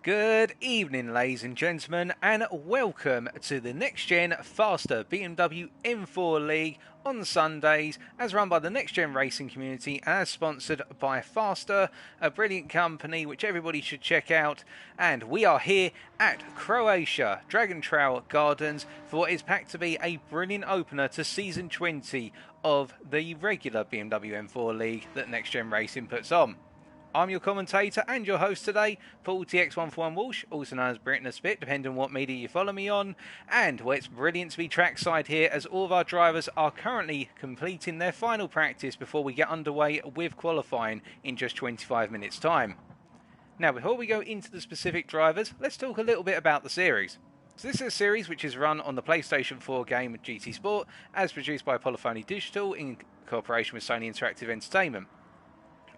Good evening, ladies and gentlemen, and welcome to the NXTGEN FASTR BMW M4 League on Sundays, as run by the NXTGEN racing community and as sponsored by FASTR, a brilliant company which everybody should check out. And we are here at Croatia Dragon Trail Gardens for what is packed to be a brilliant opener to season 20 of the regular BMW M4 League that NXTGEN Racing puts on. I'm your commentator and your host today, Paul TX141 Walsh, also known as Britain a Spit, depending on what media you follow me on. And it's brilliant to be trackside here as all of our drivers are currently completing their final practice before we get underway with qualifying in just 25 minutes time. Now, before we go into the specific drivers, let's talk a little bit about the series. So this is a series which is run on the PlayStation 4 game GT Sport, as produced by Polyphony Digital in cooperation with Sony Interactive Entertainment.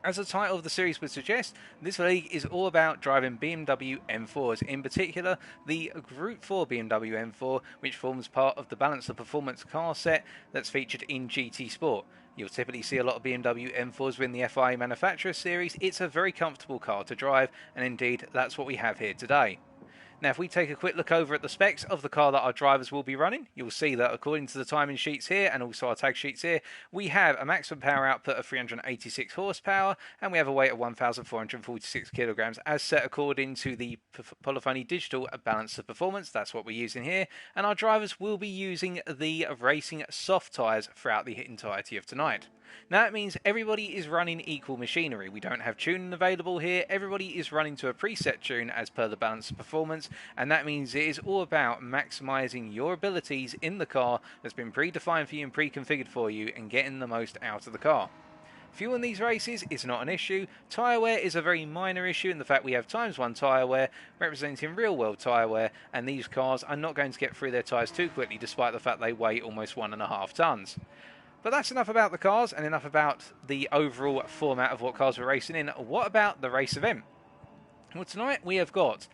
As the title of the series would suggest, this league is all about driving BMW M4s, in particular the Group 4 BMW M4, which forms part of the Balance of Performance car set that's featured in GT Sport. You'll typically see a lot of BMW M4s within the FIA Manufacturer series. It's a very comfortable car to drive, and indeed that's what we have here today. Now, if we take a quick look over at the specs of the car that our drivers will be running, you'll see that according to the timing sheets here and also our tag sheets here, we have a maximum power output of 386 horsepower and we have a weight of 1,446 kilograms as set according to the Polyphony Digital Balance of Performance. That's what we're using here. And our drivers will be using the racing soft tyres throughout the entirety of tonight. Now that means everybody is running equal machinery. We don't have tuning available here. Everybody is running to a preset tune as per the Balance of Performance, and that means it is all about maximising your abilities in the car that's been predefined for you and pre-configured for you and getting the most out of the car. Fuel in these races is not an issue. Tyre wear is a very minor issue in the fact we have ×1 tyre wear representing real world tyre wear, and these cars are not going to get through their tyres too quickly despite the fact they weigh almost 1.5 tonnes. But that's enough about the cars and enough about the overall format of what cars we're racing in. What about the race event? Well, tonight we have got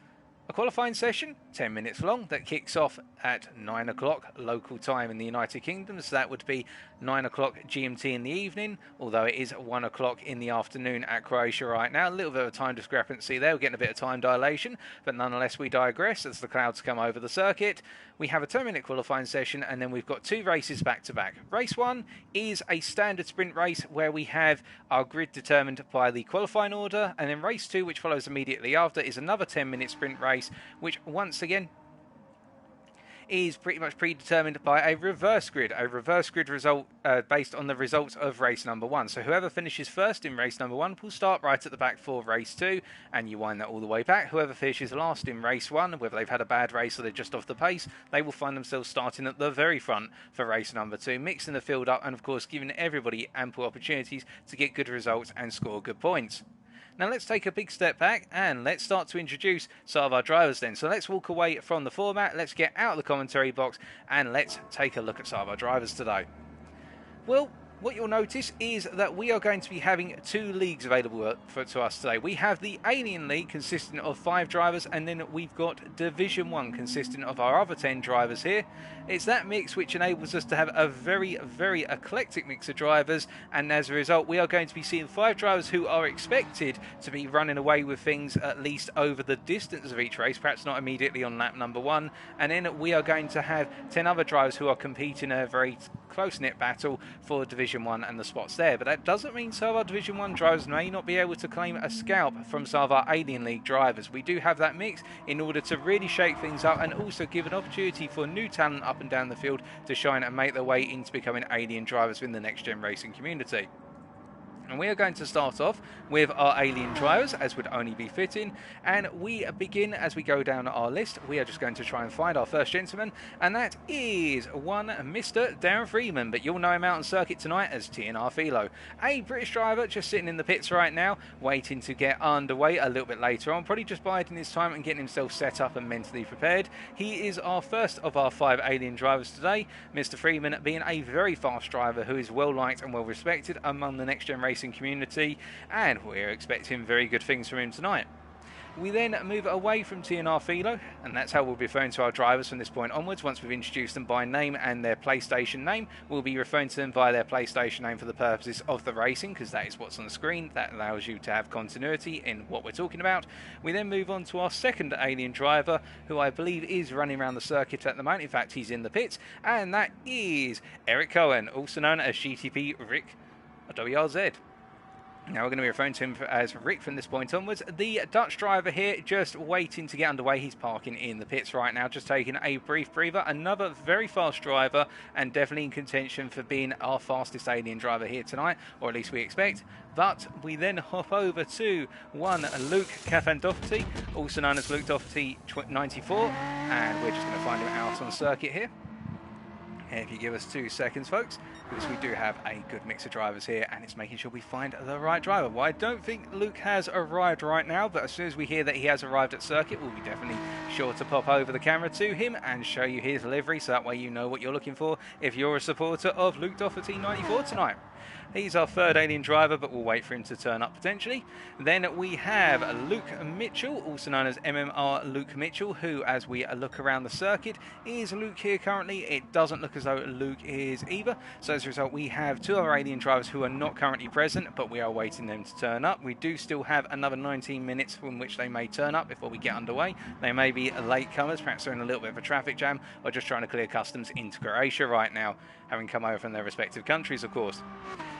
a qualifying session, 10 minutes long, that kicks off at 9 o'clock local time in the United Kingdom. So that would be 9 o'clock GMT in the evening, although it is 1 o'clock in the afternoon at Croatia right now. A little bit of a time discrepancy there. We're getting a bit of time dilation, but nonetheless we digress as the clouds come over the circuit. We have a 10-minute qualifying session, and then we've got two races back-to-back. Race 1 is a standard sprint race where we have our grid determined by the qualifying order, and then race 2, which follows immediately after, is another 10-minute sprint race, which once again is pretty much predetermined by a reverse grid result based on the results of race number 1. So whoever finishes first in race number 1 will start right at the back for race 2, and you wind that all the way back. Whoever finishes last in race 1, whether they've had a bad race or they're just off the pace, they will find themselves starting at the very front for race number 2, mixing the field up and of course giving everybody ample opportunities to get good results and score good points. Now let's take a big step back and let's start to introduce some of our drivers then. So let's walk away from the format, let's get out of the commentary box and let's take a look at some of our drivers today. Well, what you'll notice is that we are going to be having two leagues available to us today. We have the Alien League consisting of 5 drivers, and then we've got Division 1 consisting of our other 10 drivers here. It's that mix which enables us to have a very, very eclectic mix of drivers, and as a result we are going to be seeing 5 drivers who are expected to be running away with things at least over the distance of each race, perhaps not immediately on lap number 1, and then we are going to have 10 other drivers who are competing in a very close-knit battle for Division 1 and the spots there. But that doesn't mean some of our Division 1 drivers may not be able to claim a scalp from some of our Alien League drivers. We do have that mix in order to really shake things up and also give an opportunity for new talent up and down the field to shine and make their way into becoming Alien drivers in the next-gen racing community. And we are going to start off with our Alien drivers, as would only be fitting, and we begin as we go down our list. We are just going to try and find our first gentleman, and that is one Mr. Darren Freeman, but you'll know him out on circuit tonight as TNR Philo. A British driver just sitting in the pits right now, waiting to get underway a little bit later on, probably just biding his time and getting himself set up and mentally prepared. He is our first of our 5 Alien drivers today, Mr. Freeman being a very fast driver who is well liked and well respected among the next-gen racing community, and we're expecting very good things from him tonight. We then move away from TNR Philo, and that's how we'll be referring to our drivers from this point onwards. Once we've introduced them by name and their PlayStation name, we'll be referring to them by their PlayStation name for the purposes of the racing, because that is what's on the screen. That allows you to have continuity in what we're talking about. We then move on to our second alien driver, who I believe is running around the circuit at the moment. In fact, he's in the pits, and that is Eric Cohen, also known as GTP Rick WRZ. Now we're going to be referring to him as Rick from this point onwards. The Dutch driver here just waiting to get underway. He's parking in the pits right now, just taking a brief breather. Another very fast driver and definitely in contention for being our fastest alien driver here tonight, or at least we expect. But we then hop over to one Luke Caffan-Doherty, also known as Luke Doherty 94, and we're just going to find him out on circuit here. If you give us 2 seconds, folks, because we do have a good mix of drivers here, and it's making sure we find the right driver. Well, I don't think Luke has arrived right now, but as soon as we hear that he has arrived at circuit, we'll be definitely sure to pop over the camera to him and show you his livery, so that way you know what you're looking for if you're a supporter of Luke Doherty 94 tonight. He's our third alien driver, but we'll wait for him to turn up potentially. Then we have Luke Mitchell, also known as MMR Luke Mitchell, who, as we look around the circuit, is Luke here currently. It doesn't look as though Luke is either. So as a result, we have 2 other alien drivers who are not currently present, but we are waiting them to turn up. We do still have another 19 minutes from which they may turn up before we get underway. They may be latecomers, perhaps they're in a little bit of a traffic jam, or just trying to clear customs into Croatia right now, having come over from their respective countries, of course.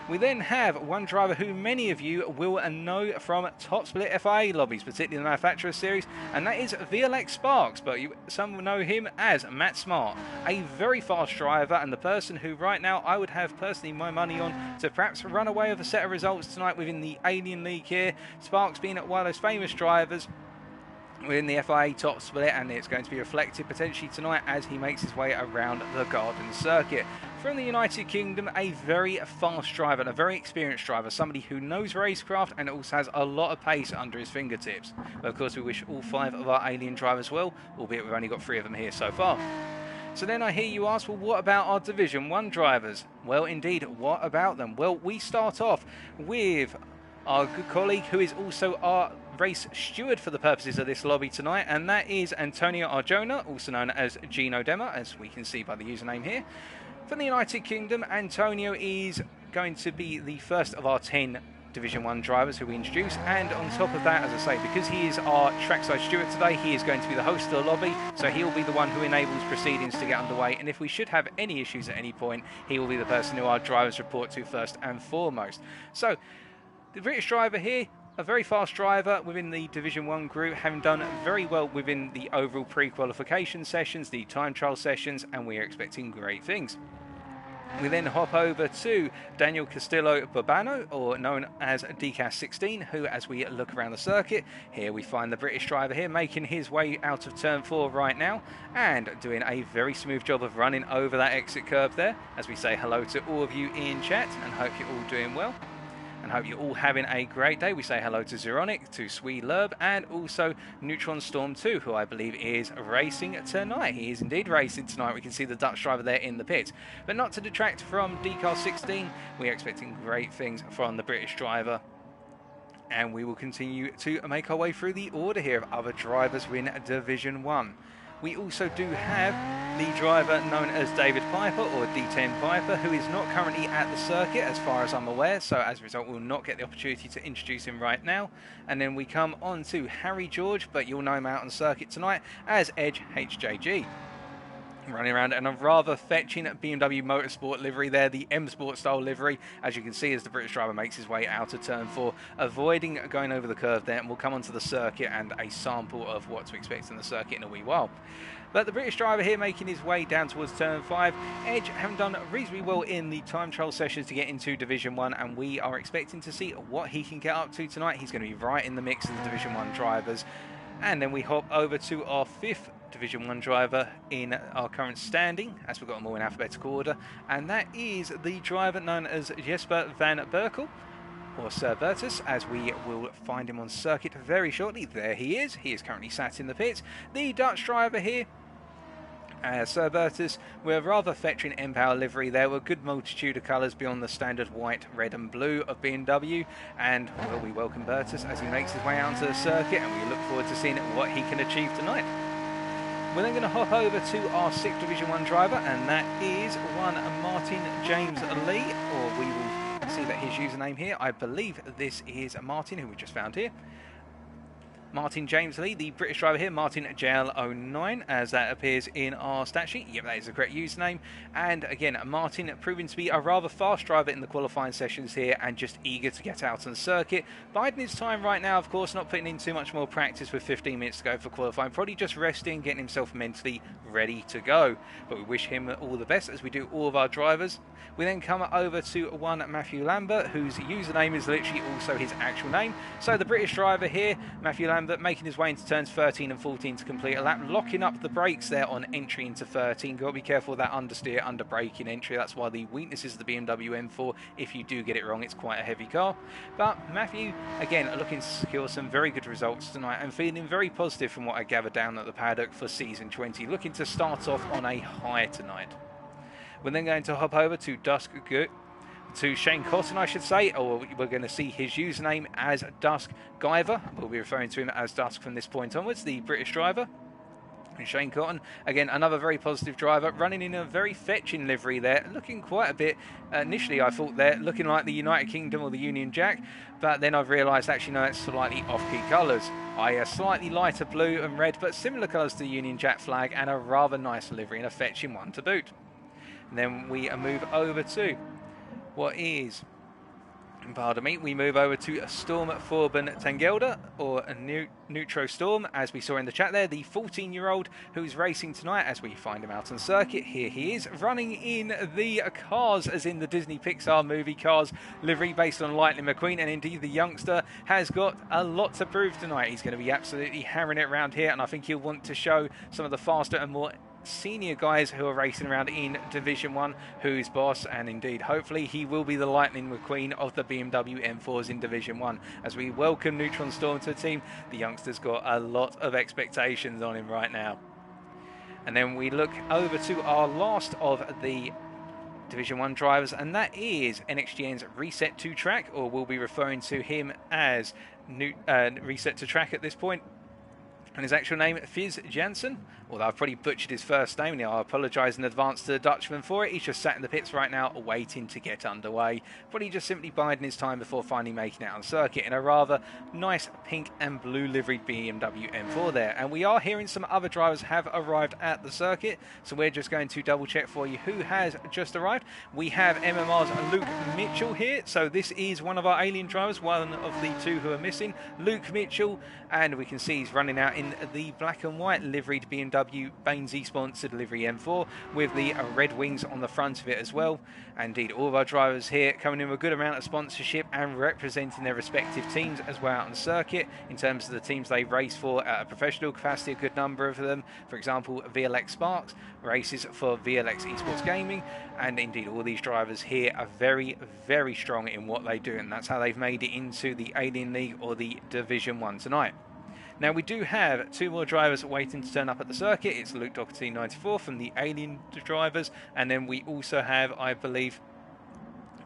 We then have one driver who many of you will know from top split FIA lobbies, particularly the Manufacturer Series, and that is VLX Sparks, but some will know him as Matt Smart, a very fast driver, and the person who right now I would have personally my money on to perhaps run away with a set of results tonight within the Alien League here. Sparks being one of those famous drivers within the FIA top split, and it's going to be reflected potentially tonight as he makes his way around the Garden Circuit. From the United Kingdom, a very fast driver and a very experienced driver, somebody who knows racecraft and also has a lot of pace under his fingertips. But of course we wish all 5 of our alien drivers well, albeit we've only got 3 of them here so far. So then I hear you ask, well, what about our Division 1 drivers? Well, indeed, what about them? Well, we start off with our good colleague who is also our race steward for the purposes of this lobby tonight, and that is Antonio Arjona, also known as Gino Demma, as we can see by the username here. From the United Kingdom, Antonio is going to be the first of our 10 Division 1 drivers who we introduce, and on top of that, as I say, because he is our trackside steward today, he is going to be the host of the lobby, so he'll be the one who enables proceedings to get underway, and if we should have any issues at any point, he will be the person who our drivers report to first and foremost. So, the British driver here, a very fast driver within the Division 1 group, having done very well within the overall pre-qualification sessions, the time trial sessions, and we are expecting great things. We then hop over to Daniel Castillo Bobano, or known as DCAS 16, who, as we look around the circuit, here we find the British driver here making his way out of turn 4 right now, and doing a very smooth job of running over that exit curb there, as we say hello to all of you in chat, and hope you're all doing well. And hope you're all having a great day. We say hello to Zeronic, to Sweet Lurb, and also Neutron Storm 2, who I believe is racing tonight. He is indeed racing tonight. We can see the Dutch driver there in the pit. But not to detract from DCAR 16, we are expecting great things from the British driver. And we will continue to make our way through the order here of other drivers in Division 1. We also do have the driver known as David Piper, or D10 Piper, who is not currently at the circuit as far as I'm aware, so as a result we'll not get the opportunity to introduce him right now. And then we come on to Harry George, but you'll know him out on circuit tonight as Edge HJG. Running around in a rather fetching BMW Motorsport livery there, the M Sport style livery, as you can see as the British driver makes his way out of turn 4, avoiding going over the curve there, and we'll come onto the circuit and a sample of what to expect in the circuit in a wee while. But the British driver here making his way down towards turn 5. Edge having done reasonably well in the time trial sessions to get into Division 1, and we are expecting to see what he can get up to tonight. He's going to be right in the mix of the Division 1 drivers. And then we hop over to our 5th Division 1 driver in our current standing, as we've got them all in alphabetical order, and that is the driver known as Jesper van Berkel, or Sir Bertus, as we will find him on circuit very shortly. There he is currently sat in the pit. The Dutch driver here Sir Bertus, with a rather fetching M-Power livery there, with a good multitude of colours beyond the standard white, red and blue of BMW, and well, we welcome Bertus as he makes his way out onto the circuit, and we look forward to seeing what he can achieve tonight. We're then going to hop over to our 6th Division 1 driver, and that is one Martin James Lee, or we will see that his username here, I believe this is Martin, who we just found here. Martin James Lee, the British driver here, Martin JL09, as that appears in our stat sheet. Yep, that is the correct username. And again, Martin proving to be a rather fast driver in the qualifying sessions here and just eager to get out on the circuit. Biding his time right now, of course, not putting in too much more practice with 15 minutes to go for qualifying. Probably just resting, getting himself mentally ready to go. But we wish him all the best, as we do all of our drivers. We then come over to one Matthew Lambert, whose username is literally also his actual name. So the British driver here, Matthew Lambert, making his way into turns 13 and 14 to complete a lap, locking up the brakes there on entry into 13. Got to be careful of that understeer, under braking entry. That's why the weakness is the BMW M4. If you do get it wrong, it's quite a heavy car. But Matthew, again, looking to secure some very good results tonight and feeling very positive from what I gathered down at the paddock for season 20. Looking to start off on a high tonight. We're then going to hop over to Shane Cotton, I should say, or we're going to see his username as Dusk Guyver. We'll be referring to him as Dusk from this point onwards, the British driver. And Shane Cotton, again, another very positive driver, running in a very fetching livery there, looking quite a bit, initially I thought there, looking like the United Kingdom or the Union Jack, but then I've realised actually no, it's slightly off-key colours. A slightly lighter blue and red, but similar colours to the Union Jack flag, and a rather nice livery and a fetching one to boot. And then we move over to what is, pardon me, we move over to a Storm Forben Tangelda, or a Neutro Storm, as we saw in the chat there, the 14-year-old who's racing tonight as we find him out on circuit. Here he is, running in the Cars, as in the Disney Pixar movie Cars livery, based on Lightning McQueen, and indeed the youngster has got a lot to prove tonight. He's going to be absolutely hammering it around here, and I think he'll want to show some of the faster and more senior guys who are racing around in Division 1 who's boss, and indeed hopefully he will be the Lightning McQueen of the BMW M4s in Division 1. As we welcome Neutron Storm to the team, the youngster's got a lot of expectations on him right now. And then we look over to our last of the Division 1 drivers, and that is NXTGEN's Reset to Track, or we'll be referring to him as Reset to Track at this point. And his actual name, Fizz Jansen. Although I've probably butchered his first name now, I apologise in advance to the Dutchman for it. He's just sat in the pits right now, waiting to get underway. Probably just simply biding his time before finally making it on circuit in a rather nice pink and blue liveried BMW M4 there. And we are hearing some other drivers have arrived at the circuit, so we're just going to double check for you who has just arrived. We have MMR's Luke Mitchell here, so this is one of our alien drivers, one of the two who are missing, Luke Mitchell, and we can see he's running out in the black and white liveried BMW Bainesy sponsored livery M4 with the red wings on the front of it as well. Indeed, all of our drivers here coming in with a good amount of sponsorship and representing their respective teams as well out on the circuit. In terms of the teams they race for at a professional capacity, a good number of them, for example VLX Sparks races for VLX Esports Gaming, and indeed all these drivers here are very, very strong in what they do, and that's how they've made it into the Alien League or the Division 1 tonight. Now we do have two more drivers waiting to turn up at the circuit. It's Luke Doherty 94 from the Alien drivers, and then we also have, I believe,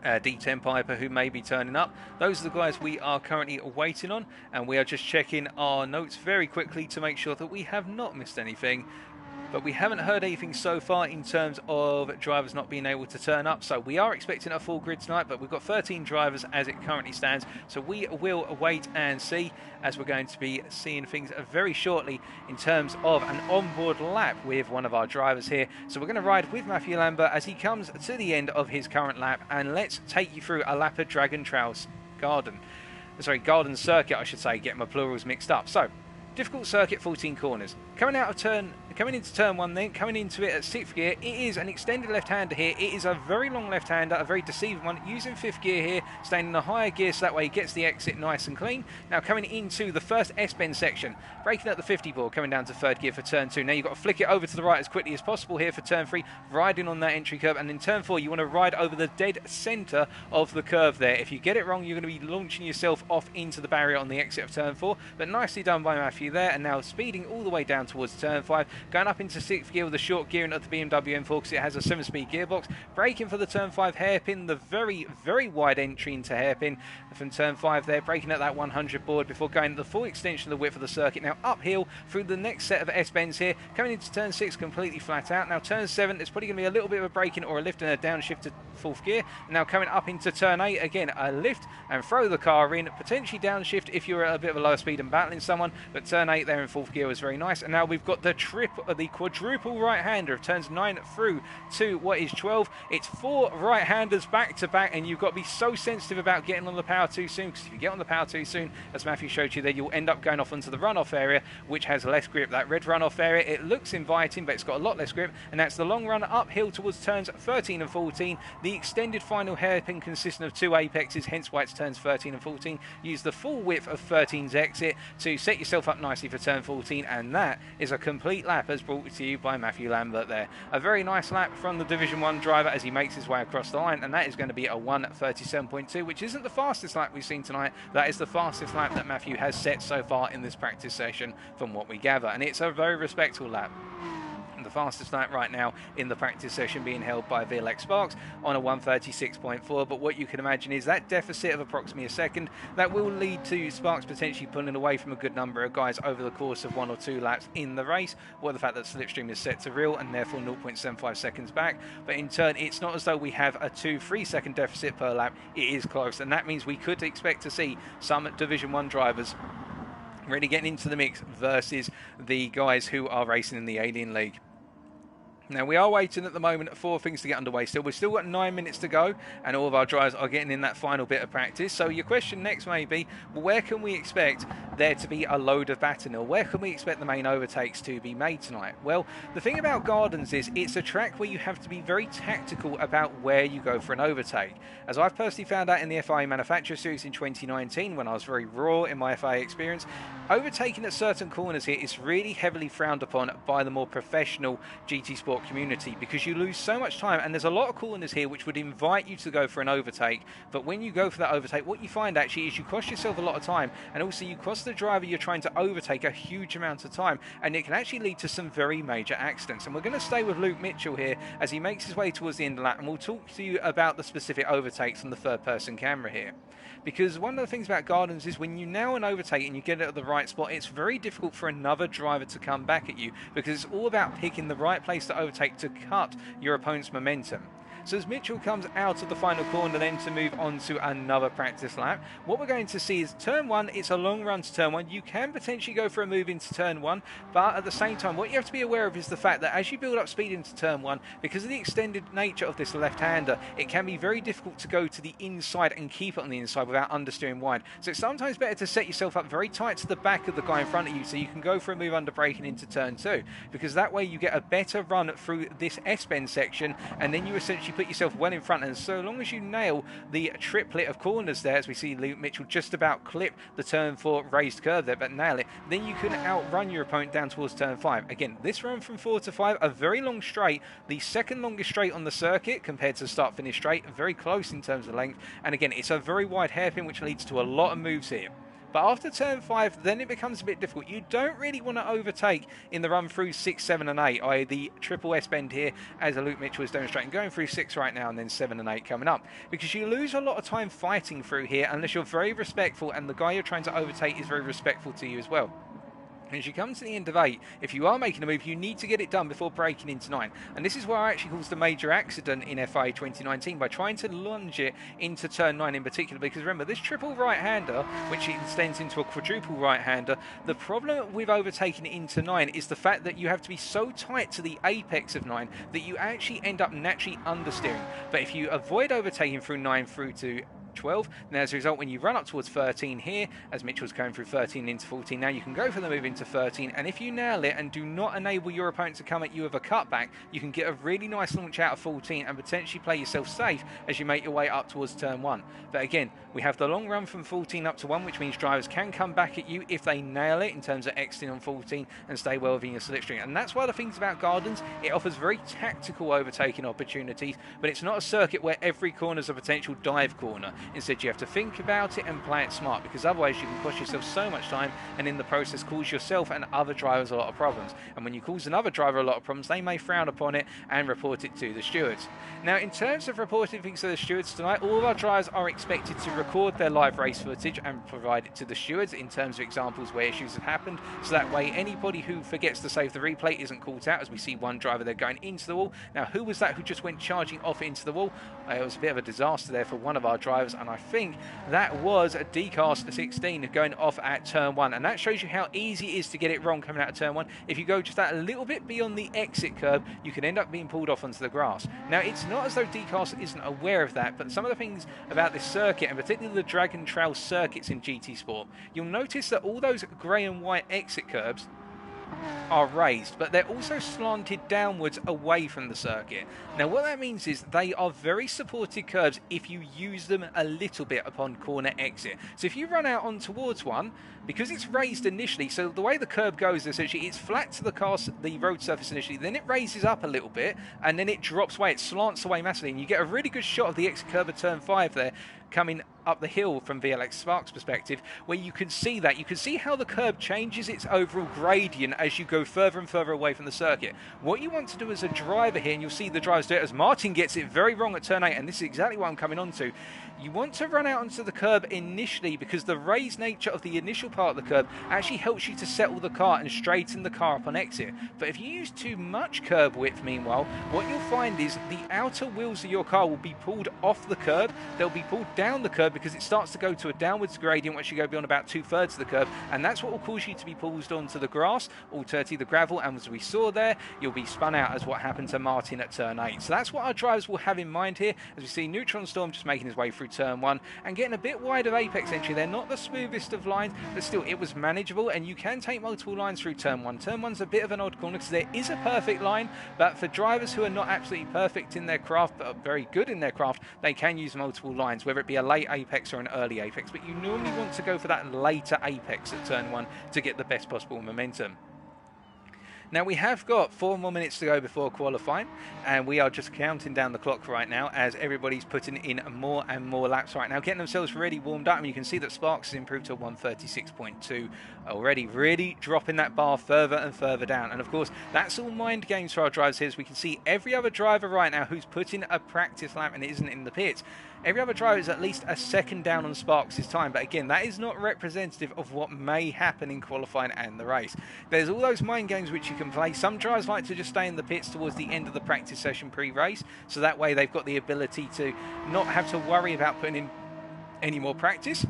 D10 Piper, who may be turning up. Those are the guys we are currently waiting on, and we are just checking our notes very quickly to make sure that we have not missed anything. But we haven't heard anything so far in terms of drivers not being able to turn up. So we are expecting a full grid tonight, but we've got 13 drivers as it currently stands. So we will wait and see, as we're going to be seeing things very shortly in terms of an onboard lap with one of our drivers here. So we're going to ride with Matthew Lambert as he comes to the end of his current lap. And let's take you through a lap of Dragon Trails Garden Circuit, I should say, get my plurals mixed up. So, difficult circuit, 14 corners. Coming into turn 1 then, coming into it at 6th gear, it is an extended left-hander here. It is a very long left-hander, a very deceiving one, using 5th gear here, staying in a higher gear so that way he gets the exit nice and clean. Now coming into the first S-bend section, braking at the 50 board, coming down to 3rd gear for turn 2. Now you've got to flick it over to the right as quickly as possible here for turn 3, riding on that entry curve, and in turn 4 you want to ride over the dead centre of the curve there. If you get it wrong, you're going to be launching yourself off into the barrier on the exit of turn 4, but nicely done by Matthew there, and now speeding all the way down towards turn 5, going up into 6th gear with the short gearing of the BMW M4 because it has a 7-speed gearbox, braking for the turn 5 hairpin, the very, very wide entry into hairpin from turn 5 there, braking at that 100 board before going to the full extension of the width of the circuit. Now uphill through the next set of S-bends here, coming into turn 6 completely flat out. Now turn 7, there's probably going to be a little bit of a braking or a lift and a downshift to 4th gear. Now coming up into turn 8, again a lift and throw the car in, potentially downshift if you're at a bit of a lower speed and battling someone, but turn 8 there in 4th gear was very nice. And now we've got the quadruple right-hander of turns 9 through to what is 12. It's 4 right-handers back to back, and you've got to be so sensitive about getting on the power too soon, because if you get on the power too soon, as Matthew showed you there, you'll end up going off onto the runoff area, which has less grip. That red runoff area, it looks inviting, but it's got a lot less grip, and that's the long run uphill towards turns 13 and 14. The extended final hairpin consisting of 2 apexes, hence why it's turns 13 and 14. Use the full width of 13's exit to set yourself up nicely for turn 14, and that is a complete lap as brought to you by Matthew Lambert there. A very nice lap from the Division 1 driver as he makes his way across the line, and that is going to be a 1:37.2, which isn't the fastest lap we've seen tonight. That is the fastest lap that Matthew has set so far in this practice session from what we gather, and it's a very respectable lap. The fastest lap right now in the practice session being held by VLX Sparks on a 1:36.4, but what you can imagine is that deficit of approximately a second that will lead to Sparks potentially pulling away from a good number of guys over the course of 1 or 2 laps in the race, or the fact that slipstream is set to real and therefore 0.75 seconds back. But in turn, it's not as though we have a 2-3 second deficit per lap. It is close, and that means we could expect to see some Division 1 drivers really getting into the mix versus the guys who are racing in the Alien League. Now, we are waiting at the moment for things to get underway still. We've still got 9 minutes to go, and all of our drivers are getting in that final bit of practice. So your question next may be, well, where can we expect there to be a load of baton, or where can we expect the main overtakes to be made tonight? Well, the thing about Gardens is it's a track where you have to be very tactical about where you go for an overtake. As I've personally found out in the FIA Manufacturer Series in 2019, when I was very raw in my FIA experience, overtaking at certain corners here is really heavily frowned upon by the more professional GT Sport community, because you lose so much time, and there's a lot of corners here which would invite you to go for an overtake, but when you go for that overtake, what you find actually is you cost yourself a lot of time, and also you cost the driver you're trying to overtake a huge amount of time, and it can actually lead to some very major accidents. And we're going to stay with Luke Mitchell here as he makes his way towards the end of the lap, and we'll talk to you about the specific overtakes from the third-person camera here. Because one of the things about Gardens is when you nail an overtake and you get it at the right spot, it's very difficult for another driver to come back at you, because it's all about picking the right place to overtake to cut your opponent's momentum. So as Mitchell comes out of the final corner then to move on to another practice lap, what we're going to see is turn 1, it's a long run to turn 1. You can potentially go for a move into turn 1, but at the same time, what you have to be aware of is the fact that as you build up speed into turn 1, because of the extended nature of this left-hander, it can be very difficult to go to the inside and keep it on the inside without understeering wide. So it's sometimes better to set yourself up very tight to the back of the guy in front of you so you can go for a move under braking into turn 2, because that way you get a better run through this S-bend section, and then you essentially put yourself well in front. And so long as you nail the triplet of corners there, as we see Luke Mitchell just about clip the turn 4 raised curve there, but nail it, then you can outrun your opponent down towards turn 5. Again, this run from 4 to 5, a very long straight, the second longest straight on the circuit compared to the start-finish straight, very close in terms of length, and again, it's a very wide hairpin which leads to a lot of moves here. But after turn 5, then it becomes a bit difficult. You don't really want to overtake in the run through 6, 7 and 8, i.e. the triple S-bend here, as Luke Mitchell is demonstrating, going through 6 right now and then 7 and 8 coming up. Because you lose a lot of time fighting through here unless you're very respectful and the guy you're trying to overtake is very respectful to you as well. As you come to the end of 8, if you are making a move, you need to get it done before breaking into 9. And this is where I actually caused a major accident in FIA 2019 by trying to lunge it into turn 9 in particular. Because remember, this triple right-hander, which extends into a quadruple right-hander, the problem with overtaking it into 9 is the fact that you have to be so tight to the apex of 9 that you actually end up naturally understeering. But if you avoid overtaking through 9 through to 12. Now, as a result, when you run up towards 13 here, as Mitchell's going through 13 into 14, now you can go for the move into 13, and if you nail it and do not enable your opponent to come at you with a cutback, you can get a really nice launch out of 14 and potentially play yourself safe as you make your way up towards turn 1. But again, we have the long run from 14 up to 1, which means drivers can come back at you if they nail it in terms of exiting on 14 and stay well within your slipstream. And that's why the things about Gardens, it offers very tactical overtaking opportunities, but it's not a circuit where every corner is a potential dive corner. Instead, you have to think about it and play it smart, because otherwise you can cost yourself so much time and in the process cause yourself and other drivers a lot of problems. And when you cause another driver a lot of problems, they may frown upon it and report it to the stewards. Now, in terms of reporting things to the stewards tonight, all of our drivers are expected to record their live race footage and provide it to the stewards in terms of examples where issues have happened, so that way anybody who forgets to save the replay isn't caught out. As we see one driver there going into the wall. Now, who was that who just went charging off into the wall? It was a bit of a disaster there for one of our drivers, and I think that was Decast 16 going off at turn 1, and that shows you how easy it is to get it wrong coming out of turn 1. If you go just that a little bit beyond the exit curb, you can end up being pulled off onto the grass. Now, it's not as though Decast isn't aware of that, but some of the things about this circuit, and particularly the Dragon Trail circuits in GT Sport, you'll notice that all those grey and white exit curbs are raised, but they're also slanted downwards away from the circuit. Now, what that means is they are very supported curbs if you use them a little bit upon corner exit. So if you run out on towards one, because it's raised initially, so the way the curb goes, essentially, it's flat to the road surface initially, then it raises up a little bit, and then it drops away, it slants away massively, and you get a really good shot of the exit curb at turn 5 there, coming up the hill from VLX Sparks perspective, where you can see that. You can see how the curb changes its overall gradient as you go further and further away from the circuit. What you want to do as a driver here, and you'll see the drivers do it as Martin gets it very wrong at turn 8, and this is exactly what I'm coming on to. You want to run out onto the curb initially, because the raised nature of the initial part of the curb actually helps you to settle the car and straighten the car up on exit. But if you use too much curb width, meanwhile, what you'll find is the outer wheels of your car will be pulled off the curb. They'll be pulled down the curb because it starts to go to a downwards gradient once you go beyond about 2/3 of the curb, and that's what will cause you to be pulled onto the grass, alternatively the gravel, and as we saw there, you'll be spun out as what happened to Martin at turn 8. So that's what our drivers will have in mind here, as we see Neutron Storm just making his way through turn 1 and getting a bit wide of apex entry. They're not the smoothest of lines, but still it was manageable, and you can take multiple lines through turn 1. Turn 1's a bit of an odd corner because there is a perfect line, but for drivers who are not absolutely perfect in their craft but are very good in their craft, they can use multiple lines, whether it be a late apex or an early apex, but you normally want to go for that later apex at turn 1 to get the best possible momentum. Now, we have got 4 more minutes to go before qualifying, and we are just counting down the clock right now as everybody's putting in more and more laps right now, getting themselves really warmed up. And you can see that Sparks has improved to 136.2 already, really dropping that bar further and further down. And of course, that's all mind games for our drivers here, as we can see every other driver right now who's putting a practice lap and it isn't in the pits. Every other driver is at least a second down on Sparks' time, but again, that is not representative of what may happen in qualifying and the race. There's all those mind games which you can play. Some drivers like to just stay in the pits towards the end of the practice session pre-race, so that way they've got the ability to not have to worry about putting in any more practice,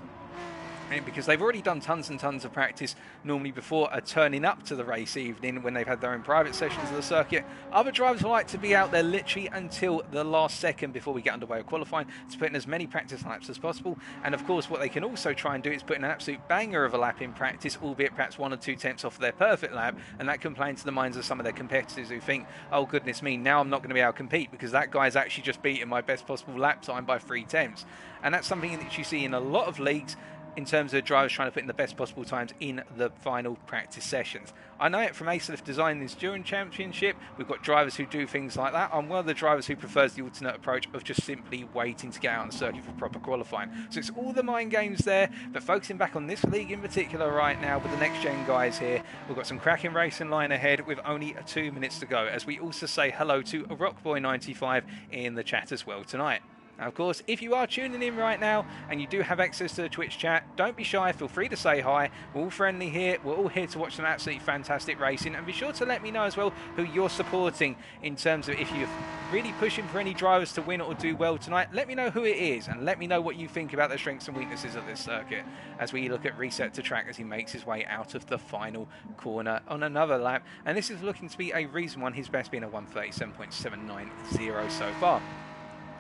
because they've already done tons and tons of practice normally before turning up to the race evening when they've had their own private sessions of the circuit. Other drivers like to be out there literally until the last second before we get underway with qualifying to put in as many practice laps as possible. And of course, what they can also try and do is put in an absolute banger of a lap in practice, albeit perhaps 1 or 2 tenths off their perfect lap, and that can play into the minds of some of their competitors who think, oh goodness me, now I'm not going to be able to compete because that guy's actually just beaten my best possible lap time by 3 tenths. And that's something that you see in a lot of leagues, in terms of drivers trying to put in the best possible times in the final practice sessions. I know it from ACELIF Design this Endurance Championship. We've got drivers who do things like that. I'm one of the drivers who prefers the alternate approach of just simply waiting to get out on the circuit for proper qualifying. So it's all the mind games there, but focusing back on this league in particular right now with the Next Gen guys here, we've got some cracking racing line ahead with only 2 minutes to go, as we also say hello to Rockboy95 in the chat as well tonight. Now, of course, if you are tuning in right now and you do have access to the Twitch chat, don't be shy, feel free to say hi. We're all friendly here. We're all here to watch some absolutely fantastic racing. And be sure to let me know as well who you're supporting in terms of if you're really pushing for any drivers to win or do well tonight. Let me know who it is and let me know what you think about the strengths and weaknesses of this circuit as we look at Reset to Track as he makes his way out of the final corner on another lap. And this is looking to be a reason one, his best being a 137.790 so far.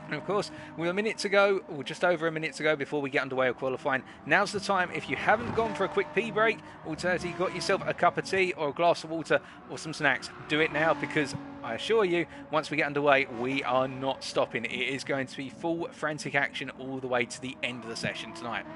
And of course, with a minute to go, or just over a minute to go before we get underway with qualifying, now's the time. If you haven't gone for a quick pee break, alternatively got yourself a cup of tea or a glass of water or some snacks, do it now, because I assure you, once we get underway, we are not stopping. It is going to be full frantic action all the way to the end of the session tonight.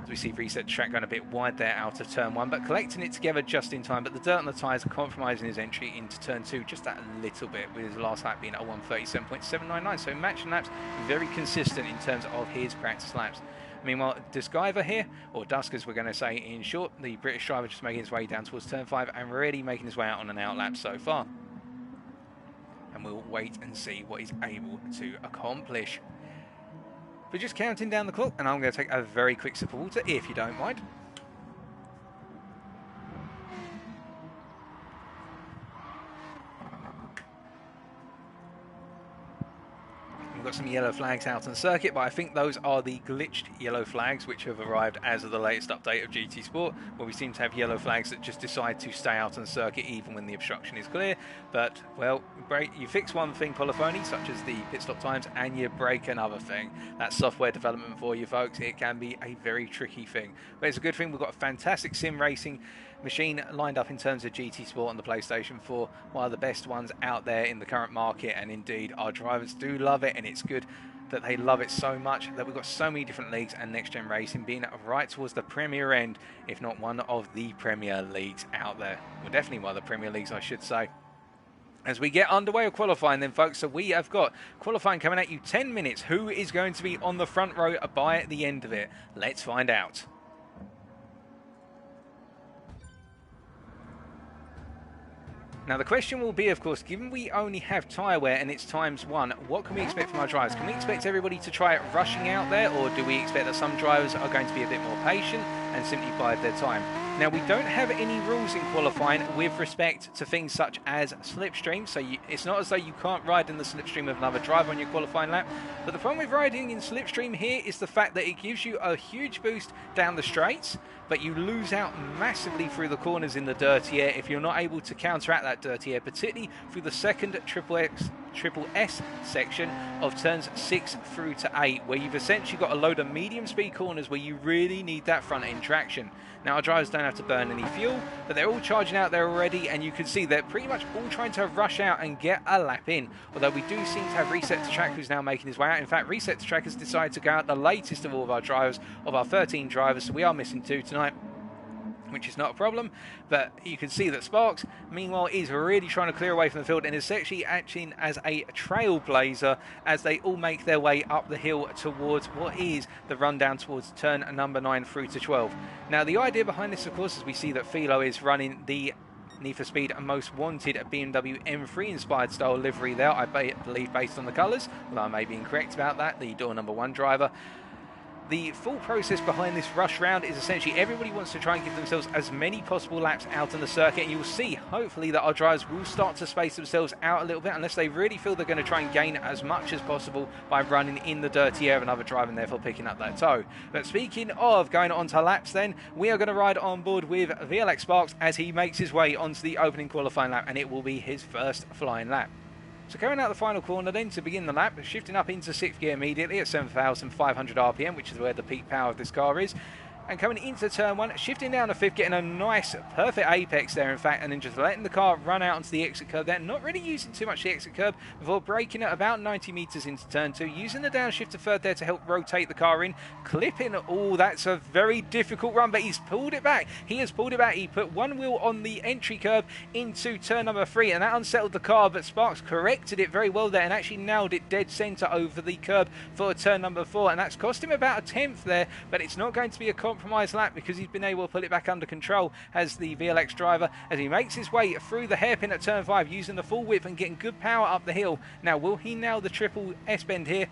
As we see Reset Track going a bit wide there out of turn 1, but collecting it together just in time. But the dirt on the tyres are compromising his entry into turn 2 just that little bit, with his last lap being at 1:37.799. So matching laps, very consistent in terms of his practice laps. Meanwhile, Duskiver here, or Dusk as we're going to say in short, the British driver just making his way down towards turn 5 and really making his way out on an out lap so far. And we'll wait and see what he's able to accomplish. We're just counting down the clock, and I'm going to take a very quick sip of water, if you don't mind. We've got some yellow flags out on the circuit, but I think those are the glitched yellow flags which have arrived as of the latest update of GT Sport, where we seem to have yellow flags that just decide to stay out on the circuit even when the obstruction is clear. But, well, you fix one thing, Polyphony, such as the pit stop times, and you break another thing. That's software development for you, folks. It can be a very tricky thing. But it's a good thing. We've got a fantastic sim racing machine lined up in terms of GT Sport on the PlayStation 4, one of the best ones out there in the current market, and indeed our drivers do love it, and it's good that they love it so much that we've got so many different leagues, and Next Gen Racing being right towards the Premier end, if not one of the Premier Leagues out there. Well, definitely one of the Premier Leagues, I should say. As we get underway with qualifying then, folks, so we have got qualifying coming at you 10 minutes. Who is going to be on the front row by the end of it? Let's find out. Now the question will be, of course, given we only have tyre wear and it's ×1, what can we expect from our drivers? Can we expect everybody to try it rushing out there, or do we expect that some drivers are going to be a bit more patient and simply bide their time? Now we don't have any rules in qualifying with respect to things such as slipstream, so it's not as though you can't ride in the slipstream of another driver on your qualifying lap, but the problem with riding in slipstream here is the fact that it gives you a huge boost down the straights, but you lose out massively through the corners in the dirty air if you're not able to counteract that dirty air, particularly through the second triple S section of turns 6 through to 8, where you've essentially got a load of medium speed corners where you really need that front end traction. Now our drivers don't have to burn any fuel, but they're all charging out there already, and you can see they're pretty much all trying to rush out and get a lap in, although we do seem to have Reset to Track who's now making his way out. In fact, Reset to Track has decided to go out the latest of all of our drivers, of our 13 drivers, so we are missing 2 tonight, which is not a problem. But you can see that Sparks, meanwhile, is really trying to clear away from the field and is actually acting as a trailblazer as they all make their way up the hill towards what is the rundown towards turn number 9 through to 12. Now, the idea behind this, of course, is we see that Philo is running the Need for Speed Most Wanted BMW M3 inspired style livery there, I believe based on the colours, although I may be incorrect about that, the door number 1 driver. The full process behind this rush round is essentially everybody wants to try and give themselves as many possible laps out on the circuit, and you'll see hopefully that our drivers will start to space themselves out a little bit unless they really feel they're going to try and gain as much as possible by running in the dirty air of another driver and therefore picking up that tow. But speaking of going on to laps then, we are going to ride on board with VLX Sparks as he makes his way onto the opening qualifying lap, and it will be his first flying lap. So going out the final corner then to begin the lap, shifting up into 6th gear immediately at 7,500 RPM, which is where the peak power of this car is. And coming into turn 1, shifting down to 5th, getting a nice, perfect apex there, in fact, and then just letting the car run out onto the exit curb there, not really using too much the exit curb before braking at about 90 metres into turn 2, using the downshift to third there to help rotate the car in, clipping, oh, that's a very difficult run, but he's pulled it back. He has pulled it back. He put one wheel on the entry curb into turn number 3, and that unsettled the car, but Sparks corrected it very well there and actually nailed it dead centre over the curb for turn number 4, and that's cost him about a 10th there, but it's not going to be a compromised lap because he's been able to pull it back under control as the VLX driver as he makes his way through the hairpin at turn 5 using the full whip and getting good power up the hill. Now will he nail the triple S bend here?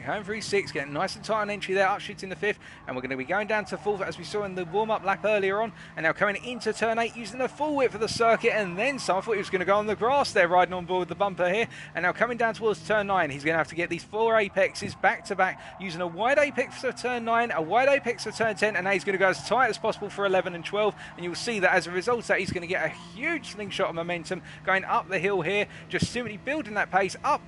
Going through 6, getting nice and tight on entry there, upshooting the 5th, and we're going to be going down to 4th as we saw in the warm-up lap earlier on, and now coming into turn 8 using the full width of the circuit, and then some. I thought he was going to go on the grass there, riding on board with the bumper here, and now coming down towards turn 9, he's going to have to get these 4 apexes back to back, using a wide apex for turn 9, a wide apex for turn 10, and now he's going to go as tight as possible for 11 and 12, and you'll see that as a result of that, he's going to get a huge slingshot of momentum going up the hill here, just simply building that pace, up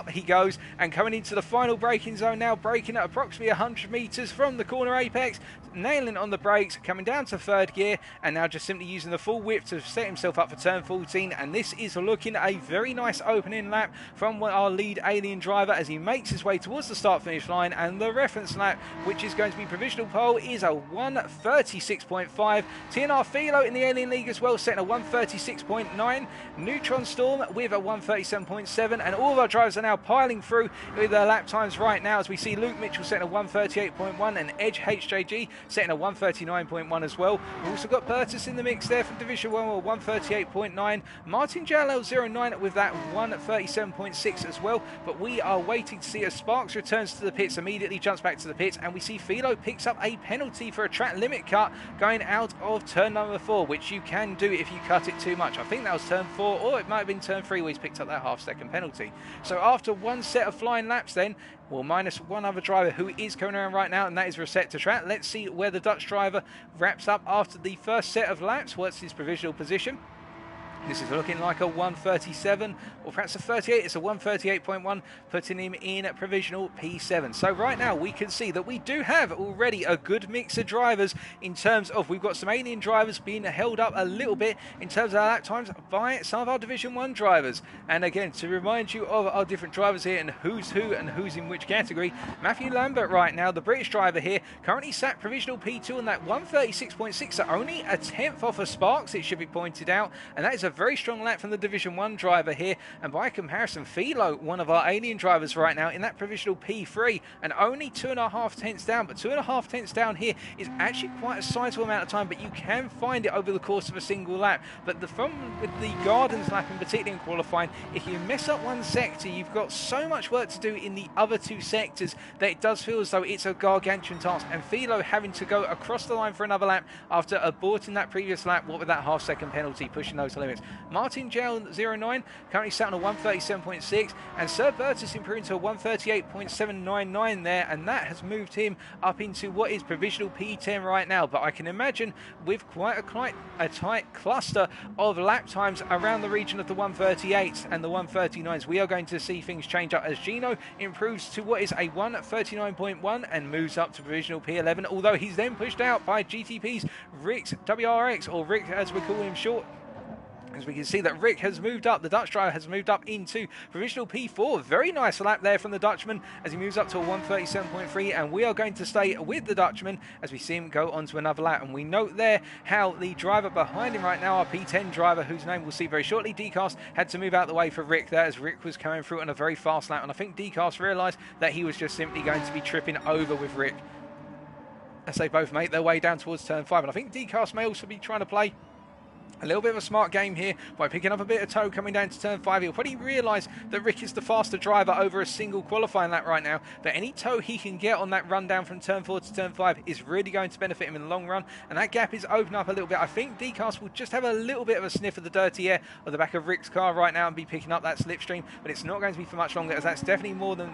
he goes, and coming into the final braking zone now, braking at approximately 100 metres from the corner apex, nailing on the brakes, coming down to third gear, and now just simply using the full whip to set himself up for turn 14. And this is looking a very nice opening lap from our lead alien driver as he makes his way towards the start finish line. And the reference lap, which is going to be provisional pole, is a 1:36.5. TNR Philo in the Alien League as well, setting a 1:36.9. Neutron Storm with a 1:37.7, and all of our drivers are now piling through with their lap times right now, as we see Luke Mitchell setting a 1:38.1 and Edge HJG setting a 1:39.1 as well. We've also got Bertus in the mix there from Division 1 with 1:38.9. Martin JLL09 with that 1:37.6 as well. But we are waiting to see as Sparks returns to the pits, immediately jumps back to the pits, and we see Philo picks up a penalty for a track limit cut going out of turn number 4, which you can do if you cut it too much. I think that was turn 4, or it might have been turn 3 where he's picked up that half-second penalty. So after one set of flying laps then, well, minus one other driver who is coming around right now, and that is Reset to track. Let's see where the Dutch driver wraps up after the first set of laps. What's his provisional position? This is looking like a 1:37 or perhaps a 38. It's a 1:38.1, putting him in provisional P7. So right now we can see that we do have already a good mix of drivers in terms of, we've got some alien drivers being held up a little bit in terms of our lap times by some of our Division 1 drivers. And again, to remind you of our different drivers here and who's who and who's in which category, Matthew Lambert right now, the British driver here, currently sat provisional P2 on that 1:36.6, so only a tenth off of Sparks, it should be pointed out, and that is a very strong lap from the Division 1 driver here. And by comparison, Philo, one of our alien drivers right now, in that provisional P3 and only 2.5 tenths down. But 2.5 tenths down here is actually quite a sizable amount of time, but you can find it over the course of a single lap. But the problem with the Gardens lap in particular in qualifying, if you mess up one sector, you've got so much work to do in the other two sectors that it does feel as though it's a gargantuan task. And Philo having to go across the line for another lap after aborting that previous lap, what with that half-second penalty, pushing those limits. Martin JL09 currently sat on a 1:37.6, and Sir Bertus improving to a 1:38.799 there, and that has moved him up into what is provisional P10 right now. But I can imagine with quite a tight cluster of lap times around the region of the 1:38s and the 1:39s, we are going to see things change up as Gino improves to what is a 1:39.1 and moves up to provisional P11, although he's then pushed out by GTP's Rick's WRX, or Rick as we call him short. As we can see that Rick has moved up, the Dutch driver has moved up into provisional P4. Very nice lap there from the Dutchman as he moves up to a 1:37.3, and we are going to stay with the Dutchman as we see him go on to another lap. And we note there how the driver behind him right now, our P10 driver, whose name we'll see very shortly, Decast, had to move out the way for Rick there as Rick was coming through on a very fast lap. And I think Decast realised that he was just simply going to be tripping over with Rick as they both make their way down towards turn 5. And I think Decast may also be trying to play a little bit of a smart game here by picking up a bit of tow coming down to turn 5. He'll probably realise that Rick is the faster driver over a single qualifying lap right now, that any tow he can get on that run down from turn 4 to turn 5 is really going to benefit him in the long run, and that gap is open up a little bit. I think Decast will just have a little bit of a sniff of the dirty air of the back of Rick's car right now and be picking up that slipstream, but it's not going to be for much longer, as that's definitely more than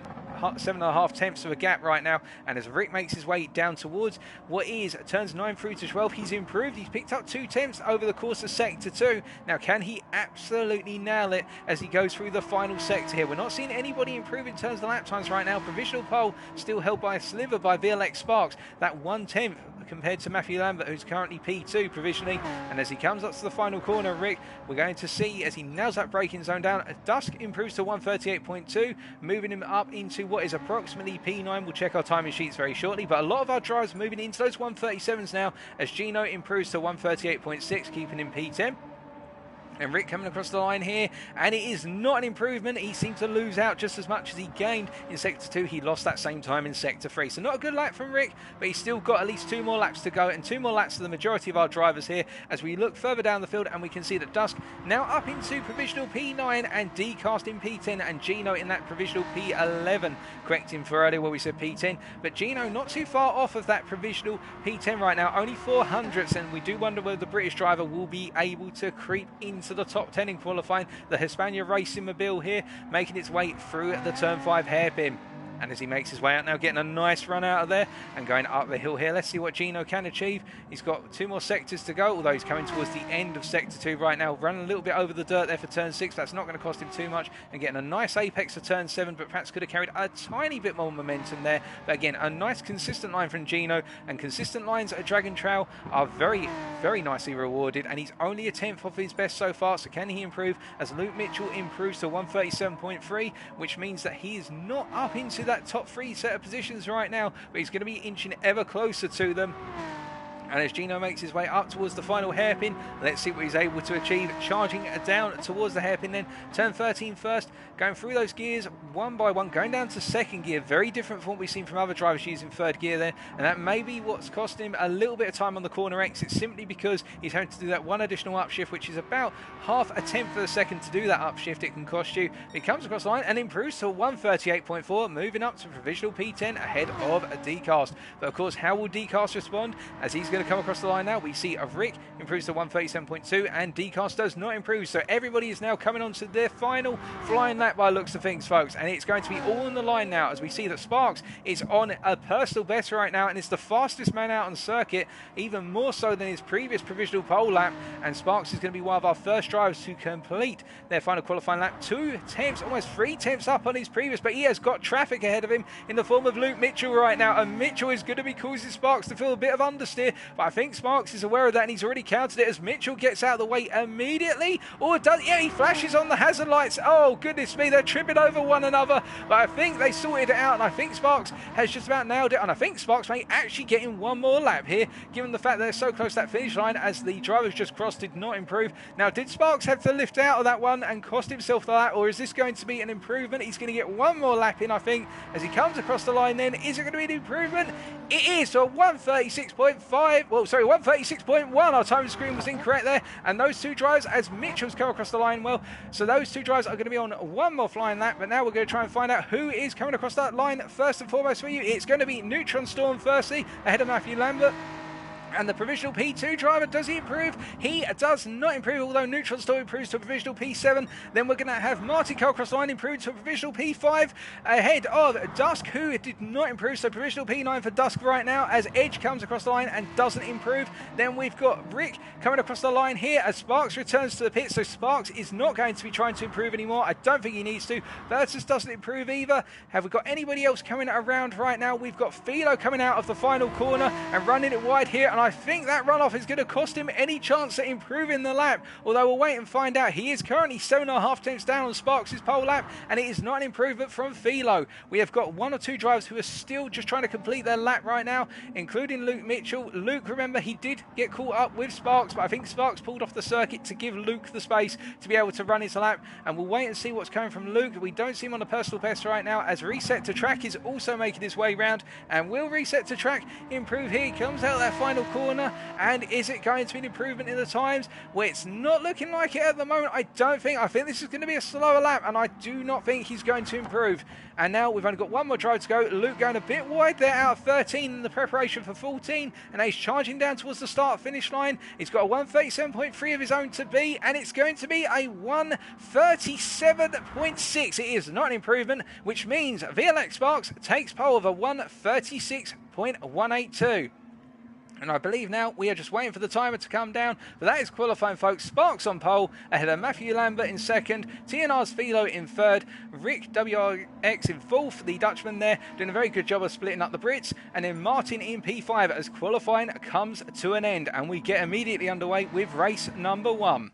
7.5 tenths of a gap right now. And as Rick makes his way down towards what is turns 9 through to 12, he's improved. He's picked up 2 tenths over the course of sector 2. Now, can he absolutely nail it as he goes through the final sector here? We're not seeing anybody improve in terms of the lap times right now. Provisional pole still held by a sliver by VLX Sparks, that 1/10 compared to Matthew Lambert, who's currently P2 provisionally. And as he comes up to the final corner, Rick, we're going to see as he nails that braking zone down, Dusk improves to 1:38.2, moving him up into what is approximately P9. We'll check our timing sheets very shortly, but a lot of our drivers moving into those 1:37s now as Gino improves to 1:38.6, keeping him P10. And Rick coming across the line here, and it is not an improvement. He seemed to lose out just as much as he gained in Sector 2. He lost that same time in Sector 3. So not a good lap from Rick, but he's still got at least 2 more laps to go, and 2 more laps for the majority of our drivers here as we look further down the field, and we can see that Dusk now up into provisional P9 and Decast in P10 and Gino in that provisional P11. Correcting for earlier where we said P10, but Gino not too far off of that provisional P10 right now, only 400ths, and we do wonder whether the British driver will be able to creep into the top 10 in qualifying. The Hispania Racing Mobile here making its way through the turn 5 hairpin. And as he makes his way out now, getting a nice run out of there and going up the hill here. Let's see what Gino can achieve. He's got 2 more sectors to go, although he's coming towards the end of Sector 2 right now. Running a little bit over the dirt there for Turn 6. That's not going to cost him too much. And getting a nice apex for Turn 7, but perhaps could have carried a tiny bit more momentum there. But again, a nice consistent line from Gino. And consistent lines at Dragon Trail are very, very nicely rewarded. And he's only a 10th off his best so far. So can he improve as Luke Mitchell improves to 137.3, which means that he is not up into that top 3 set of positions right now, but he's going to be inching ever closer to them. And as Gino makes his way up towards the final hairpin, let's see what he's able to achieve. Charging down towards the hairpin then. Turn 13 first, going through those gears one by one, going down to second gear. Very different from what we've seen from other drivers using third gear there. And that may be what's costing him a little bit of time on the corner exit, simply because he's having to do that one additional upshift, which is about half a tenth of a second to do that upshift it can cost you. He comes across the line and improves to 138.4, moving up to provisional P10 ahead of a D-Cast. But of course, how will D-Cast respond as he's going to come across the line now? We see a Rick improves to 137.2 and D-Cast does not improve. So everybody is now coming on to their final flying lap by looks of things, folks. And it's going to be all on the line now as we see that Sparks is on a personal best right now and is the fastest man out on circuit, even more so than his previous provisional pole lap. And Sparks is going to be one of our first drivers to complete their final qualifying lap. 2 tenths, almost 3 tenths up on his previous, but he has got traffic ahead of him in the form of Luke Mitchell right now. And Mitchell is going to be causing Sparks to feel a bit of understeer, but I think Sparks is aware of that and he's already countered it as Mitchell gets out of the way immediately. Or does, yeah, he flashes on the hazard lights. Oh, goodness me, they're tripping over one another. But I think they sorted it out and I think Sparks has just about nailed it. And I think Sparks may actually get in one more lap here, given the fact they're so close to that finish line as the drivers just crossed did not improve. Now, did Sparks have to lift out of that one and cost himself the lap, or is this going to be an improvement? He's going to get one more lap in, I think, as he comes across the line then. Is it going to be an improvement? It is. So 136.5, well, sorry, 136.1. Our time screen was incorrect there. And those 2 drivers, as Mitchell's come across the line, well, so those 2 drivers are going to be on one more flying lap. But now we're going to try and find out who is coming across that line first and foremost for you. It's going to be Neutron Storm firstly, ahead of Matthew Lambert. And the provisional P2 driver, does he improve? He does not improve, although Neutron Storm improves to a provisional P7. Then we're going to have Martin Cole across the line improve to a provisional P5 ahead of Dusk, who did not improve, so provisional P9 for Dusk right now as Edge comes across the line and doesn't improve. Then we've got Rick coming across the line here as Sparks returns to the pit, so Sparks is not going to be trying to improve anymore. I don't think he needs to. Vertus doesn't improve either. Have we got anybody else coming around right now? We've got Philo coming out of the final corner and running it wide here, and I think that runoff is going to cost him any chance at improving the lap, although we'll wait and find out. He is currently 7.5 tenths down on Sparks' pole lap, and it is not an improvement from Philo. We have got 1 or 2 drivers who are still just trying to complete their lap right now, including Luke Mitchell. Luke, remember, he did get caught up with Sparks, but I think Sparks pulled off the circuit to give Luke the space to be able to run his lap, and we'll wait and see what's coming from Luke. We don't see him on a personal best right now, as Reset to Track is also making his way round, and will Reset to Track improve here? He comes out of that final corner, and is it going to be an improvement in the times? Well, it's not looking like it at the moment. I think this is going to be a slower lap, and I do not think he's going to improve. And now we've only got 1 more drive to go. Luke going a bit wide there out of 13 in the preparation for 14, and he's charging down towards the start finish line. He's got a 137.3 of his own to beat, and it's going to be a 137.6. It is not an improvement, which means VLX Sparks takes pole of a 136.182. And I believe now we are just waiting for the timer to come down. But that is qualifying, folks. Sparks on pole, ahead of Matthew Lambert in second, TNR's Philo in third, Rick WRX in fourth, the Dutchman there, doing a very good job of splitting up the Brits, and then Martin in P5 as qualifying comes to an end. And we get immediately underway with race number 1.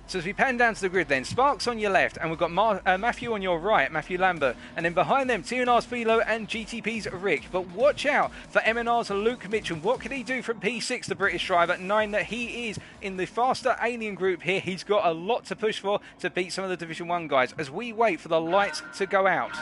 So as we pan down to the grid then, Sparks on your left, and we've got Matthew on your right, Matthew Lambert, and then behind them, TNR's Philo and GTP's Rick. But watch out for MNR's Luke Mitchell. What can he do from P6, the British driver, knowing that he is in the faster alien group here? He's got a lot to push for to beat some of the Division 1 guys as we wait for the lights to go out.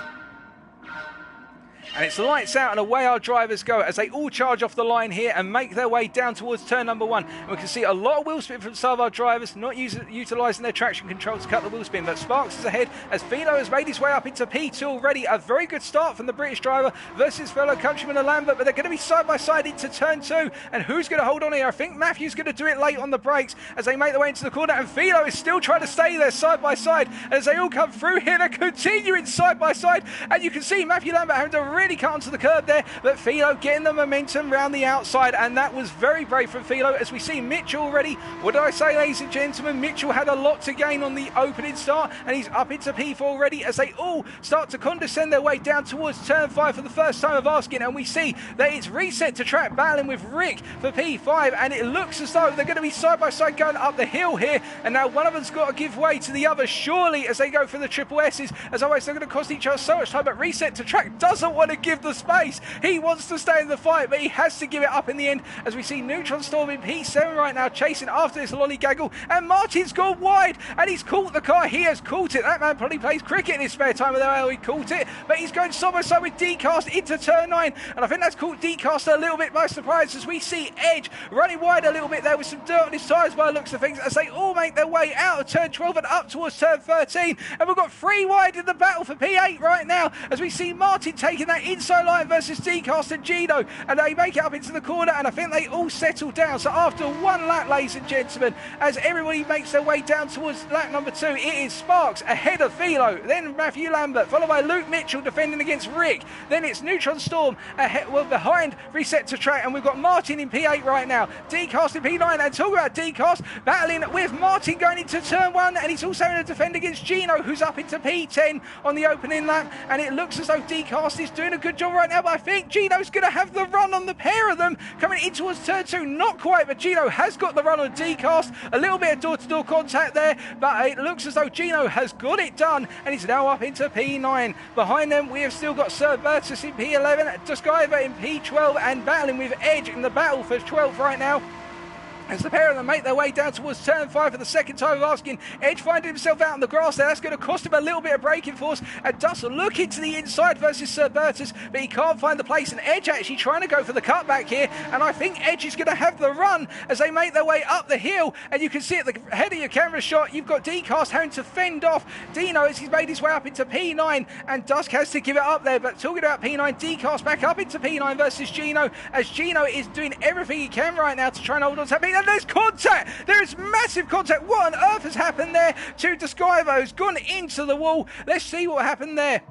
And it's lights out and away our drivers go as they all charge off the line here and make their way down towards turn number 1. And we can see a lot of wheel spin from some of our drivers, not utilising their traction control to cut the wheel spin. But Sparks is ahead as Philo has made his way up into P2 already. A very good start from the British driver versus fellow countryman Lambert, but they're going to be side by side into turn 2. And who's going to hold on here? I think Matthew's going to do it late on the brakes as they make their way into the corner. And Philo is still trying to stay there side by side. And as they all come through here, they're continuing side by side. And you can see Matthew Lambert having to really cut onto the curb there, but Philo getting the momentum round the outside, and that was very brave from Philo. As we see Mitchell already, what did I say, ladies and gentlemen? Mitchell had a lot to gain on the opening start, and he's up into P4 already as they all start to condescend their way down towards turn 5 for the first time of asking. And we see that it's Reset to Track battling with Rick for P5, and it looks as though they're going to be side by side going up the hill here, and now one of them's got to give way to the other surely as they go for the triple S's, as always they're going to cost each other so much time. But Reset to Track doesn't want to give the space. He wants to stay in the fight, but he has to give it up in the end, as we see Neutron Storm in P7 right now chasing after this lollygaggle, and Martin's gone wide and he's caught the car. He has caught it. That man probably plays cricket in his spare time with how he caught it, but he's going side by side with D-Cast into turn 9, and I think that's caught D-Cast a little bit by surprise as we see Edge running wide a little bit there with some dirt on his tyres by the looks of things, as they all make their way out of turn 12 and up towards turn 13. And we've got 3 wide in the battle for P8 right now, as we see Martin taking that inside line versus D-Cast and Gino, and they make it up into the corner, and I think they all settle down. So after one lap, ladies and gentlemen, as everybody makes their way down towards lap number 2, it is Sparks ahead of Philo, then Matthew Lambert, followed by Luke Mitchell defending against Rick, then it's Neutron Storm ahead, well, behind Reset to Track, and we've got Martin in P8 right now, D-Cast in P9, and talk about D-Cast battling with Martin going into turn 1, and he's also having to defend against Gino, who's up into P10 on the opening lap, and it looks as though D-Cast is doing a good job right now, but I think Gino's going to have the run on the pair of them coming in towards turn 2. Not quite, but Gino has got the run on D-Cast. A little bit of door-to-door contact there, but it looks as though Gino has got it done, and he's now up into P9. Behind them, we have still got Sir Bertus in P11, Duskiver in P12, and battling with Edge in the battle for 12th right now. As the pair of them make their way down towards turn 5 for the second time of asking, Edge finding himself out on the grass there. That's going to cost him a little bit of braking force. And Dust looking to the inside versus Sir Bertus, but he can't find the place. And Edge actually trying to go for the cutback here. And I think Edge is going to have the run as they make their way up the hill. And you can see at the head of your camera shot, you've got D-Cast having to fend off Dino as he's made his way up into P9. And Dusk has to give it up there. But talking about P9, D-Cast back up into P9 versus Gino, as Gino is doing everything he can right now to try and hold on to that. And there's contact! There is massive contact! What on earth has happened there to Duskivo? Who's gone into the wall. Let's see what happened there.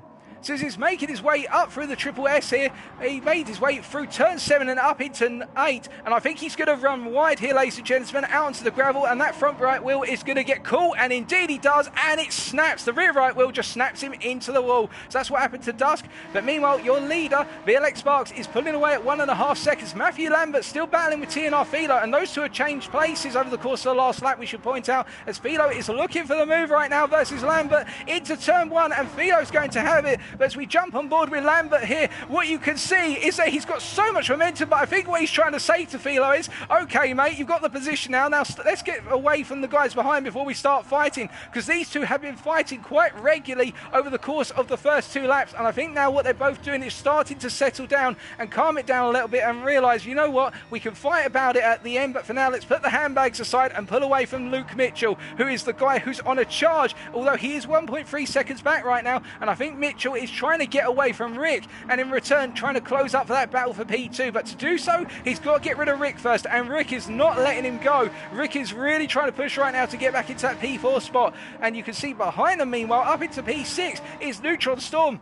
So as he's making his way up through the triple S here, he made his way through turn 7 and up into 8, and I think he's going to run wide here, ladies and gentlemen, out onto the gravel, and that front right wheel is going to get caught, and indeed he does, and it snaps. The rear right wheel just snaps him into the wall. So that's what happened to Dusk, but meanwhile, your leader, VLX Sparks, is pulling away at 1.5 seconds. Matthew Lambert still battling with TNR Philo, and those two have changed places over the course of the last lap, we should point out, as Philo is looking for the move right now versus Lambert into turn 1, and Philo's going to have it. But as we jump on board with Lambert here, what you can see is that he's got so much momentum, but I think what he's trying to say to Philo is, okay mate, you've got the position now, let's get away from the guys behind before we start fighting, because these two have been fighting quite regularly over the course of the first 2 laps, and I think now what they're both doing is starting to settle down and calm it down a little bit and realise, you know what, we can fight about it at the end, but for now let's put the handbags aside and pull away from Luke Mitchell, who is the guy who's on a charge, although he is 1.3 seconds back right now, and I think Mitchell is trying to get away from Rick, and in return trying to close up for that battle for P2, but to do so he's got to get rid of Rick first, and Rick is not letting him go. Rick is really trying to push right now to get back into that P4 spot, and you can see behind them meanwhile up into P6 is Neutron Storm,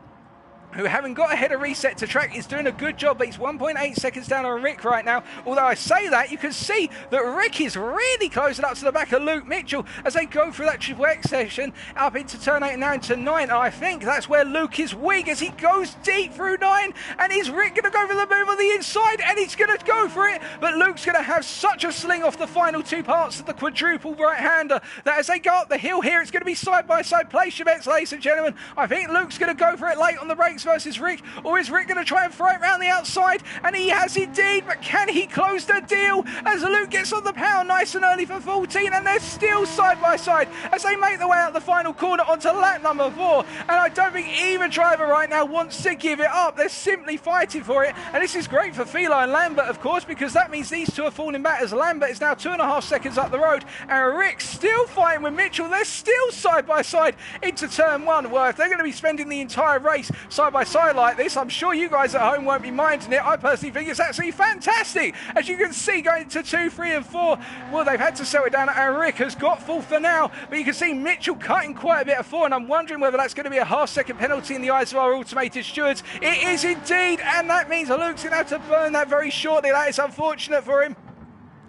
who, having got ahead of Reset to Track, is doing a good job, but he's 1.8 seconds down on Rick right now. Although I say that, you can see that Rick is really closing up to the back of Luke Mitchell as they go through that triple X section up into turn 8 and now into 9. And I think that's where Luke is weak as he goes deep through 9. And is Rick going to go for the move on the inside? And he's going to go for it. But Luke's going to have such a sling off the final 2 parts of the quadruple right-hander that as they go up the hill here, it's going to be side-by-side place your bets, ladies and gentlemen. I think Luke's going to go for it late on the brakes Alex versus Rick, or is Rick going to try and throw it around the outside? And he has indeed, but can he close the deal as Luke gets on the power nice and early for 14, and they're still side by side as they make their way out the final corner onto lap number 4. And I don't think either driver right now wants to give it up. They're simply fighting for it, and this is great for Philo and Lambert, of course, because that means these two are falling back as Lambert is now 2.5 seconds up the road, and Rick still fighting with Mitchell. They're still side by side into turn 1. Well, if they're going to be spending the entire race side by side like this, I'm sure you guys at home won't be minding it. I personally think it's absolutely fantastic. As you can see, going to 2, 3 and 4, well, they've had to settle it down, and Rick has got 4th for now, but you can see Mitchell cutting quite a bit of 4, and I'm wondering whether that's going to be a half-second penalty in the eyes of our automated stewards. It is indeed, and that means Luke's going to have to burn that very shortly. That is unfortunate for him,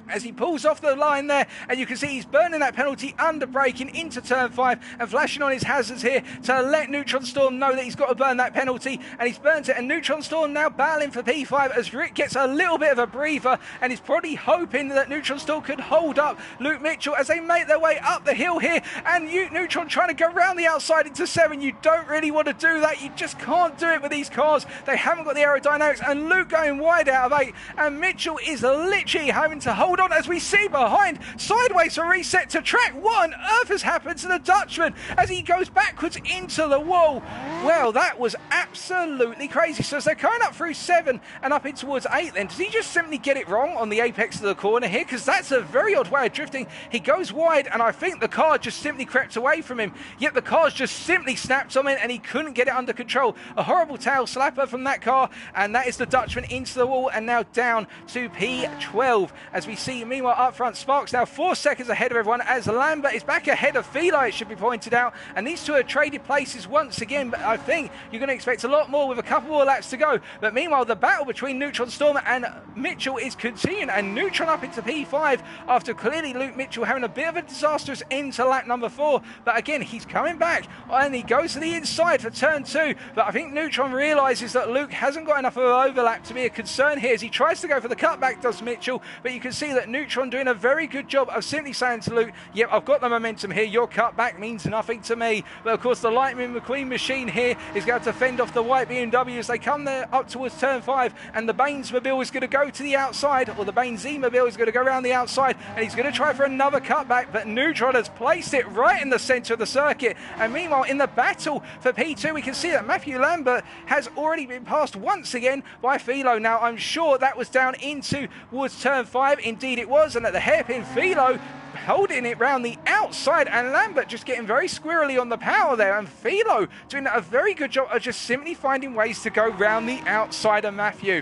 as he pulls off the line there, and you can see he's burning that penalty under braking into turn 5 and flashing on his hazards here to let Neutron Storm know that he's got to burn that penalty, and he's burnt it. And Neutron Storm now battling for P5 as Rick gets a little bit of a breather, and he's probably hoping that Neutron Storm could hold up Luke Mitchell as they make their way up the hill here, and Neutron trying to go around the outside into 7. You don't really want to do that. You just can't do it with these cars. They haven't got the aerodynamics, and Luke going wide out of 8, and Mitchell is literally having to hold on as we see behind sideways for reset to track. What on earth has happened to the Dutchman as he goes backwards into the wall? Well, that was absolutely crazy. So as they're going up through 7 and up in towards 8, then does he just simply get it wrong on the apex of the corner here? Because that's a very odd way of drifting. He goes wide, and I think the car just simply crept away from him, yet the car's just simply snapped on him and he couldn't get it under control. A horrible tail slapper from that car, and that is the Dutchman into the wall and now down to P12. As we see, meanwhile, up front, Sparks now 4 seconds ahead of everyone as Lambert is back ahead of Philo, it should be pointed out. And these two are traded places once again, but I think you're going to expect a lot more with a couple more laps to go. But meanwhile, the battle between Neutron Storm and Mitchell is continuing, and Neutron up into P5 after clearly Luke Mitchell having a bit of a disastrous end to lap number 4. But again, he's coming back, and he goes to the inside for turn 2. But I think Neutron realises that Luke hasn't got enough of an overlap to be a concern here as he tries to go for the cutback, does Mitchell. But you can see that Neutron doing a very good job of simply saying to Luke, yep, I've got the momentum here, your cutback means nothing to me. But of course the Lightning McQueen machine here is going to fend off the white BMW as they come there up towards turn 5, and the Bainesmobile is going to go to the outside, or the Baines Z-Mobile is going to go around the outside, and he's going to try for another cutback, but Neutron has placed it right in the centre of the circuit. And meanwhile, in the battle for P2, we can see that Matthew Lambert has already been passed once again by Philo. Now, I'm sure that was down into towards turn 5, indeed it was, and at the hairpin, Philo holding it round the outside, and Lambert just getting very squirrely on the power there, and Philo doing a very good job of just simply finding ways to go round the outside of Matthew.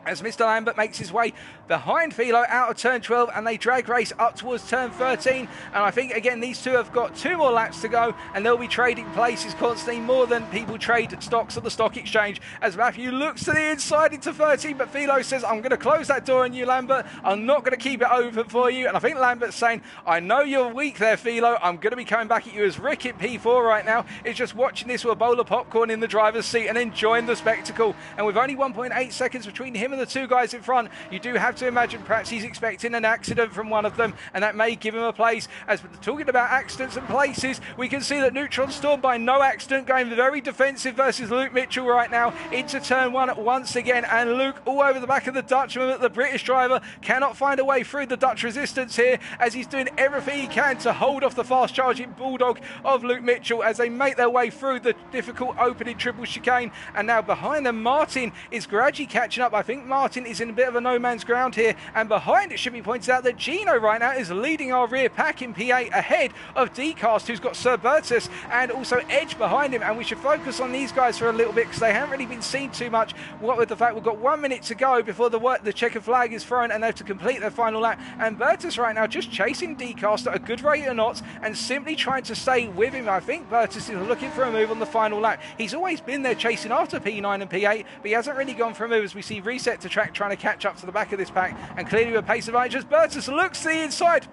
As Mr. Lambert makes his way behind Philo out of turn 12, and they drag race up towards turn 13. And I think, again, these two have got 2 more laps to go, and they'll be trading places constantly, more than people trade stocks at the stock exchange, as Matthew looks to the inside into 13. But Philo says, I'm going to close that door on you, Lambert. I'm not going to keep it open for you. And I think Lambert's saying, I know you're weak there, Philo. I'm going to be coming back at you, as Rick at P4 right now is just watching this with a bowl of popcorn in the driver's seat and enjoying the spectacle. And with only 1.8 seconds between him and the 2 guys in front, you do have to imagine perhaps he's expecting an accident from one of them, and that may give him a place. As we're talking about accidents and places, we can see that Neutron Storm, by no accident, going very defensive versus Luke Mitchell right now into turn 1 once again, and Luke all over the back of the Dutchman, but the British driver cannot find a way through the Dutch resistance here, as he's doing everything he can to hold off the fast charging bulldog of Luke Mitchell as they make their way through the difficult opening triple chicane. And now behind them, Martin is gradually catching up. I think Martin is in a bit of a no man's ground here, and behind it should be pointed out that Gino right now is leading our rear pack in P8 ahead of Dcast, who's got Sir Bertus and also Edge behind him. And we should focus on these guys for a little bit because they haven't really been seen too much, what with the fact we've got 1 minute to go before the checkered flag is thrown and they have to complete their final lap. And Bertus right now just chasing Dcast at a good rate of knots and simply trying to stay with him. I think Bertus is looking for a move on the final lap. He's always been there chasing after P9 and P8, but he hasn't really gone for a move, as we see Reset to Track trying to catch up to the back of this pack, and clearly with pace advantage as Bertus looks to the inside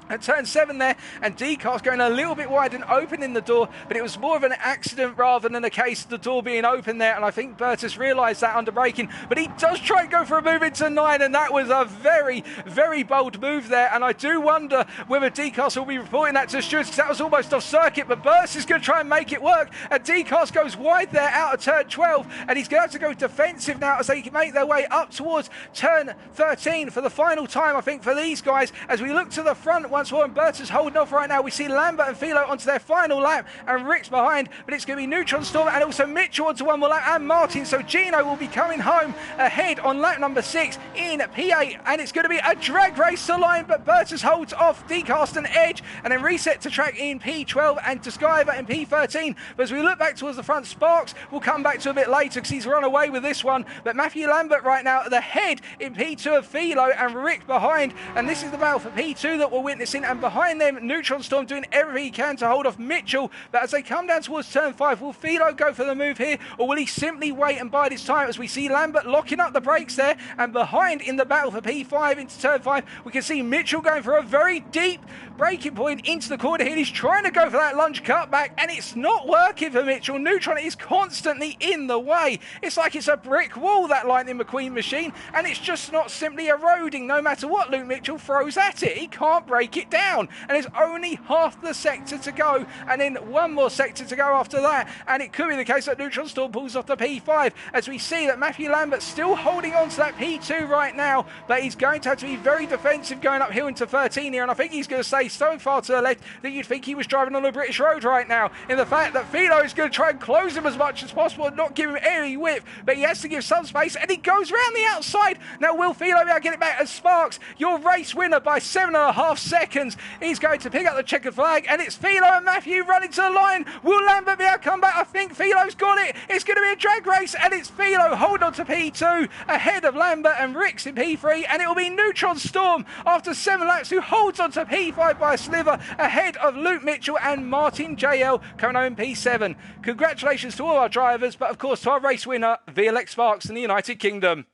at turn 7 there, and Decast going a little bit wide and opening the door, but it was more of an accident rather than a case of the door being open there, and I think Bertus realised that under braking, but he does try and go for a move into 9, and that was a very, very bold move there, and I do wonder whether Decast will be reporting that to the stewards, because that was almost off circuit, but Bertus is going to try and make it work, and Decast goes wide there out of turn 12, and he's going to have to go defensive now as they make their way up towards turn 13 for the final time, I think, for these guys, as we look to the front once more, and Bertus holding off right now. We see Lambert and Philo onto their final lap, and Rick's behind, but it's going to be Neutron Storm and also Mitchell onto one more lap, and Martin. So Gino will be coming home ahead on lap number 6 in P8, and it's going to be a drag race to line, but Bertus holds off Decast and Edge, and then reset to track in P12 and to Skyver in P13. But as we look back towards the front, Sparks will come back to a bit later because he's run away with this one, but Matthew Lambert right now at the head in P2 of Philo, and Rick behind, and this is the battle for P2 that we're witnessing, and behind them Neutron Storm doing everything he can to hold off Mitchell, but as they come down towards turn 5, will Philo go for the move here, or will he simply wait and bide his time, as we see Lambert locking up the brakes there, and behind in the battle for P5 into turn 5 we can see Mitchell going for a very deep braking point into the corner here. He's trying to go for that lunge cutback, and it's not working for Mitchell. Neutron is constantly in the way. It's like it's a brick wall, that Lightning McQueen machine, and it's just not simply eroding no matter what Luke Mitchell throws at it. He can't break it down, and there's only half the sector to go, and then one more sector to go after that, and it could be the case that Neutron Storm pulls off the P5, as we see that Matthew Lambert still holding on to that P2 right now, but he's going to have to be very defensive going uphill into 13 here, and I think he's going to stay so far to the left that you'd think he was driving on a British road right now, in the fact that Philo is going to try and close him as much as possible and not give him any width, but he has to give some space, and he goes around the outside. Now will Philo be able to get it back as Sparks, your race winner by 7.5 seconds, he's going to pick up the checkered flag, and it's Philo and Matthew running to the line. Will Lambert be able to come back? I think Philo's got it. It's going to be a drag race, and it's Philo hold on to P2 ahead of Lambert and Ricks in P3, and it will be Neutron Storm after 7 laps who holds on to P5 by a sliver ahead of Luke Mitchell and Martin JL coming home in P7. Congratulations to all our drivers, but of course to our race winner VLX Sparks in the United Kingdom.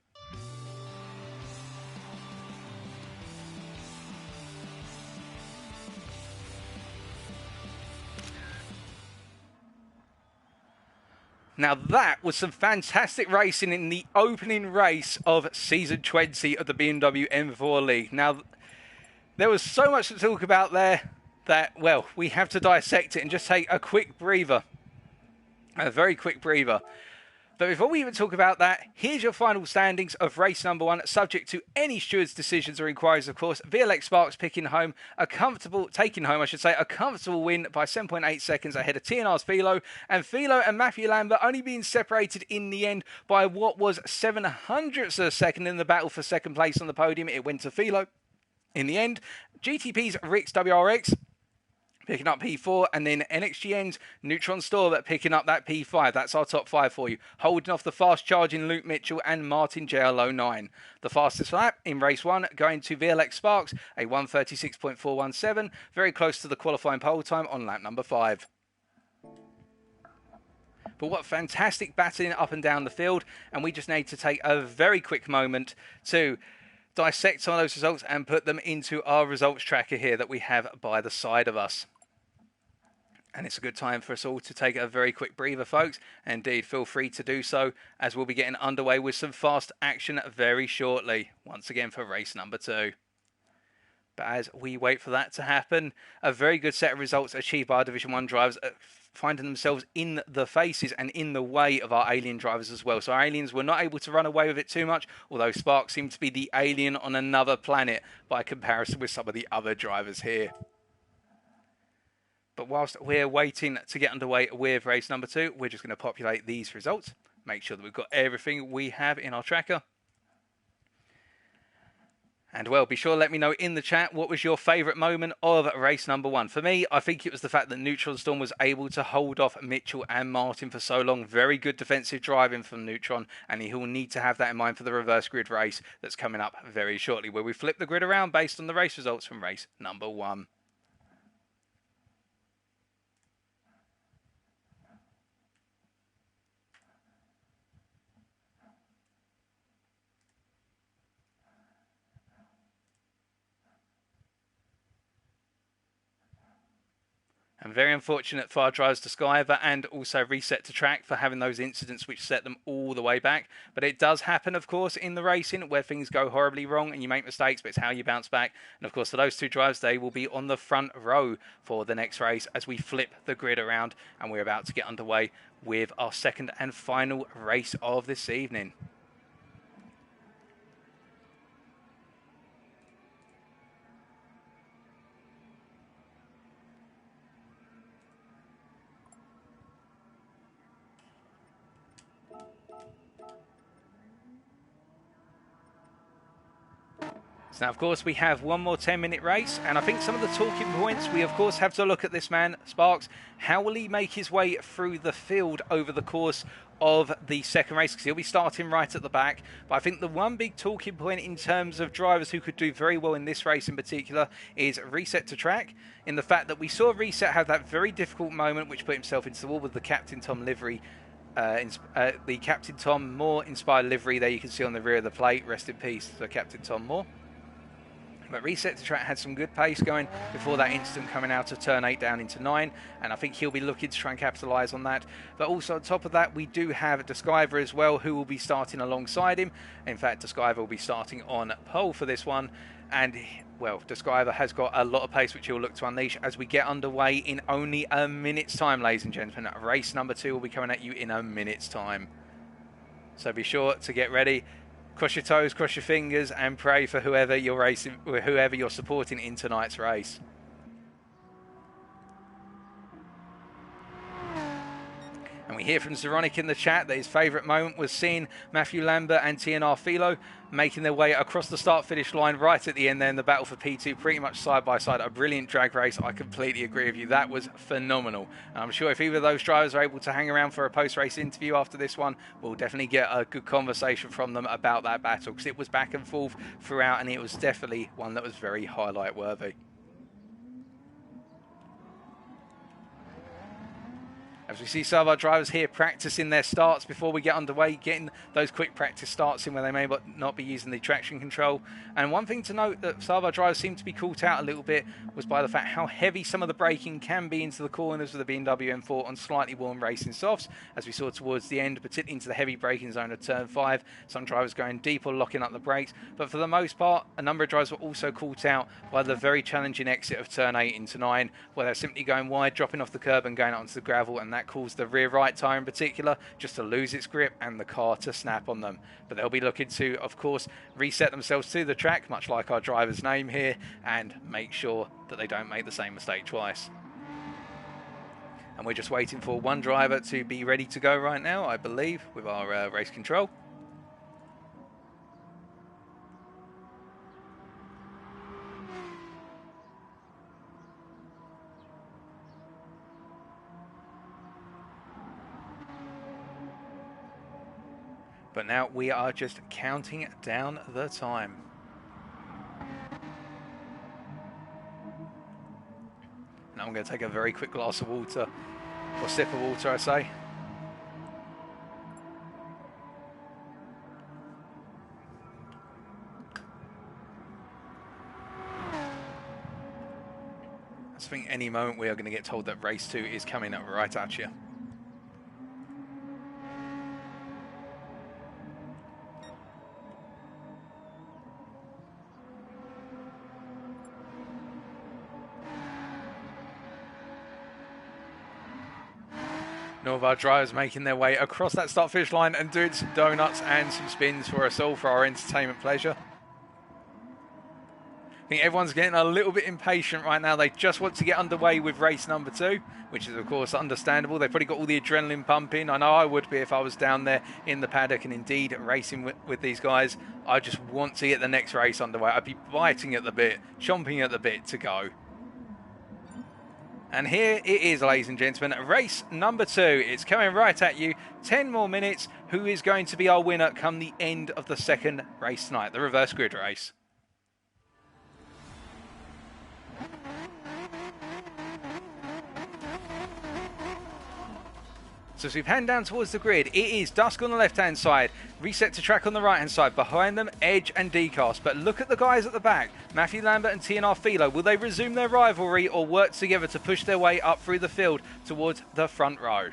Now that was some fantastic racing in the opening race of Season 20 of the BMW M4 League. Now, there was so much to talk about there that, well, we have to dissect it and just take a quick breather. A very quick breather. But before we even talk about that, here's your final standings of race number 1, subject to any steward's decisions or inquiries, of course. VLX Sparks taking home a comfortable win by 7.8 seconds ahead of TNR's Philo, and Philo and Matthew Lambert only being separated in the end by what was 0.07 of a second in the battle for second place on the podium. It went to Philo in the end. GTP's Rick's WRX picking up P4, and then NXTGEN's Neutron Storm picking up that P5. That's our top 5 for you. Holding off the fast charging Luke Mitchell and Martin JL09. The fastest lap in race 1 going to VLX Sparks, a 1:36.417, very close to the qualifying pole time on lap number 5. But what fantastic battling up and down the field, and we just need to take a very quick moment to dissect some of those results and put them into our results tracker here that we have by the side of us. And it's a good time for us all to take a very quick breather, folks. Indeed, feel free to do so, as we'll be getting underway with some fast action very shortly, once again for race number 2. But as we wait for that to happen, a very good set of results achieved by our Division 1 drivers, finding themselves in the faces and in the way of our alien drivers as well. So our aliens were not able to run away with it too much, although Sparks seemed to be the alien on another planet by comparison with some of the other drivers here. But whilst we're waiting to get underway with race number 2, we're just going to populate these results, make sure that we've got everything we have in our tracker. And well, be sure to let me know in the chat what was your favourite moment of race number 1. For me, I think it was the fact that Neutron Storm was able to hold off Mitchell and Martin for so long. Very good defensive driving from Neutron, and he will need to have that in mind for the reverse grid race that's coming up very shortly, where we flip the grid around based on the race results from race number 1. And very unfortunate for our drivers to Skyver and also Reset to Track for having those incidents which set them all the way back. But it does happen, of course, in the racing where things go horribly wrong and you make mistakes, but it's how you bounce back. And of course, for those two drivers, they will be on the front row for the next race as we flip the grid around and we're about to get underway with our second and final race of this evening. So now, of course, we have one more 10-minute race, and I think some of the talking points, we, of course, have to look at this man, Sparks. How will he make his way through the field over the course of the second race? Because he'll be starting right at the back. But I think the one big talking point in terms of drivers who could do very well in this race in particular is Reset to Track, in the fact that we saw Reset have that very difficult moment which put himself into the wall with the Captain Tom livery. The Captain Tom Moore inspired livery there you can see on the rear of the plate. Rest in peace to Captain Tom Moore. But Reset to Track had some good pace going before that incident coming out of turn 8 down into 9, and I think he'll be looking to try and capitalise on that. But also on top of that, we do have Deskyver as well, who will be starting alongside him. In fact, Deskyver will be starting on pole for this one, and well, Deskyver has got a lot of pace which he'll look to unleash as we get underway in only a minute's time, ladies and gentlemen. Race number 2 will be coming at you in a minute's time. So be sure to get ready. Cross your toes, cross your fingers, and pray for whoever you're racing, whoever you're supporting in tonight's race. And we hear from Zeronic in the chat that his favourite moment was seeing Matthew Lambert and TNR Philo making their way across the start-finish line right at the end there in the battle for P2, pretty much side by side. A brilliant drag race. I completely agree with you. That was phenomenal. And I'm sure if either of those drivers are able to hang around for a post-race interview after this one, we'll definitely get a good conversation from them about that battle, because it was back and forth throughout, and it was definitely one that was very highlight-worthy. As we see some of our drivers here practicing their starts before we get underway, getting those quick practice starts in where they may not be using the traction control. And one thing to note that some of our drivers seem to be caught out a little bit was by the fact how heavy some of the braking can be into the corners of the BMW M4 on slightly worn racing softs, as we saw towards the end, particularly into the heavy braking zone of turn 5. Some drivers going deep or locking up the brakes, but for the most part, a number of drivers were also caught out by the very challenging exit of turn 8 into 9, where they're simply going wide, dropping off the curb and going out onto the gravel, and that caused the rear right tyre in particular just to lose its grip and the car to snap on them. But they'll be looking to, of course, reset themselves to the track, much like our driver's name here, and make sure that they don't make the same mistake twice. And we're just waiting for one driver to be ready to go right now, I believe, with our race control. But now we are just counting down the time. Now I'm going to take a very quick glass of water, or sip of water, I say. I think any moment we are going to get told that race 2 is coming up right at you. All of our drivers making their way across that start-finish line and doing some donuts and some spins for us all for our entertainment pleasure. I think everyone's getting a little bit impatient right now. They just want to get underway with race number 2, which is, of course, understandable. They've probably got all the adrenaline pumping. I know I would be if I was down there in the paddock and indeed racing with these guys. I just want to get the next race underway. I'd be biting at the bit, chomping at the bit to go. And here it is, ladies and gentlemen, race number 2. It's coming right at you. 10 more minutes. Who is going to be our winner come the end of the second race tonight, the reverse grid race? So as we pan down towards the grid, it is Dusk on the left-hand side, Reset to Track on the right-hand side, behind them Edge and Decast. But look at the guys at the back, Matthew Lambert and TNR Philo. Will they resume their rivalry or work together to push their way up through the field towards the front row?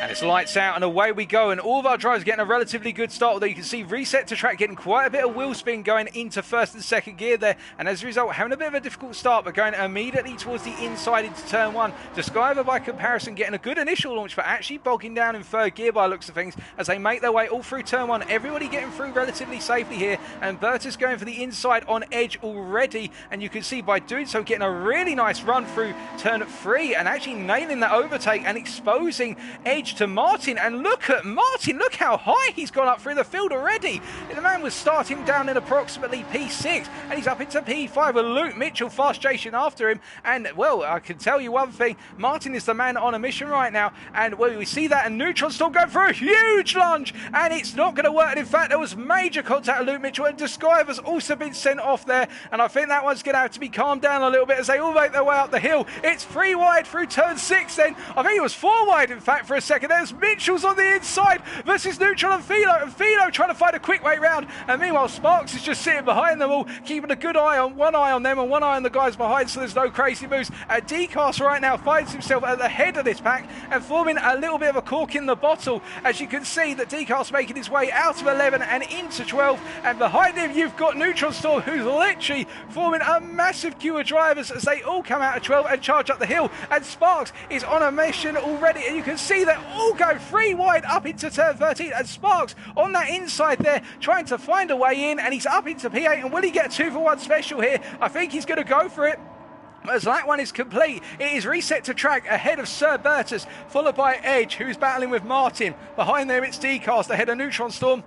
And it's lights out and away we go, and all of our drivers getting a relatively good start, although you can see Reset to Track getting quite a bit of wheel spin going into first and second gear there, and as a result having a bit of a difficult start, but going immediately towards the inside into turn one. Discover by comparison getting a good initial launch, but actually bogging down in third gear by looks of things as they make their way all through turn one. Everybody getting through relatively safely here, and Bertus going for the inside on Edge already, and you can see by doing so getting a really nice run through turn three and actually nailing that overtake and exposing Edge to Martin. And look at Martin, look how high he's gone up through the field already. The man was starting down in approximately P6 and he's up into P5 with Luke Mitchell fast chasing after him. And well, I can tell you one thing, Martin is the man on a mission right now, and well, we see that, and Neutron Storm going for a huge lunge, and it's not going to work. And in fact, there was major contact with Luke Mitchell, and Discover's also been sent off there, and I think that one's going to have to be calmed down a little bit as they all make their way up the hill. It's 3 wide through turn 6 then. I think it was 4 wide in fact for a second. There's Mitchell's on the inside versus Neutral and Philo trying to find a quick way round, and meanwhile Sparks is just sitting behind them all, keeping a good eye on one eye on them and one eye on the guys behind, so there's no crazy moves. Decast right now finds himself at the head of this pack and forming a little bit of a cork in the bottle, as you can see that Decast making his way out of 11 and into 12, and behind him you've got Neutron Storm, who's literally forming a massive queue of drivers as they all come out of 12 and charge up the hill, and Sparks is on a mission already, and you can see that all go 3 wide up into turn 13, and Sparks on that inside there trying to find a way in, and he's up into P8, and will he get a 2-for-1 special here? I think he's going to go for it. As that one is complete, it is Reset to Track ahead of Sir Bertus, followed by Edge, who's battling with Martin. Behind them it's Decast ahead of Neutron Storm.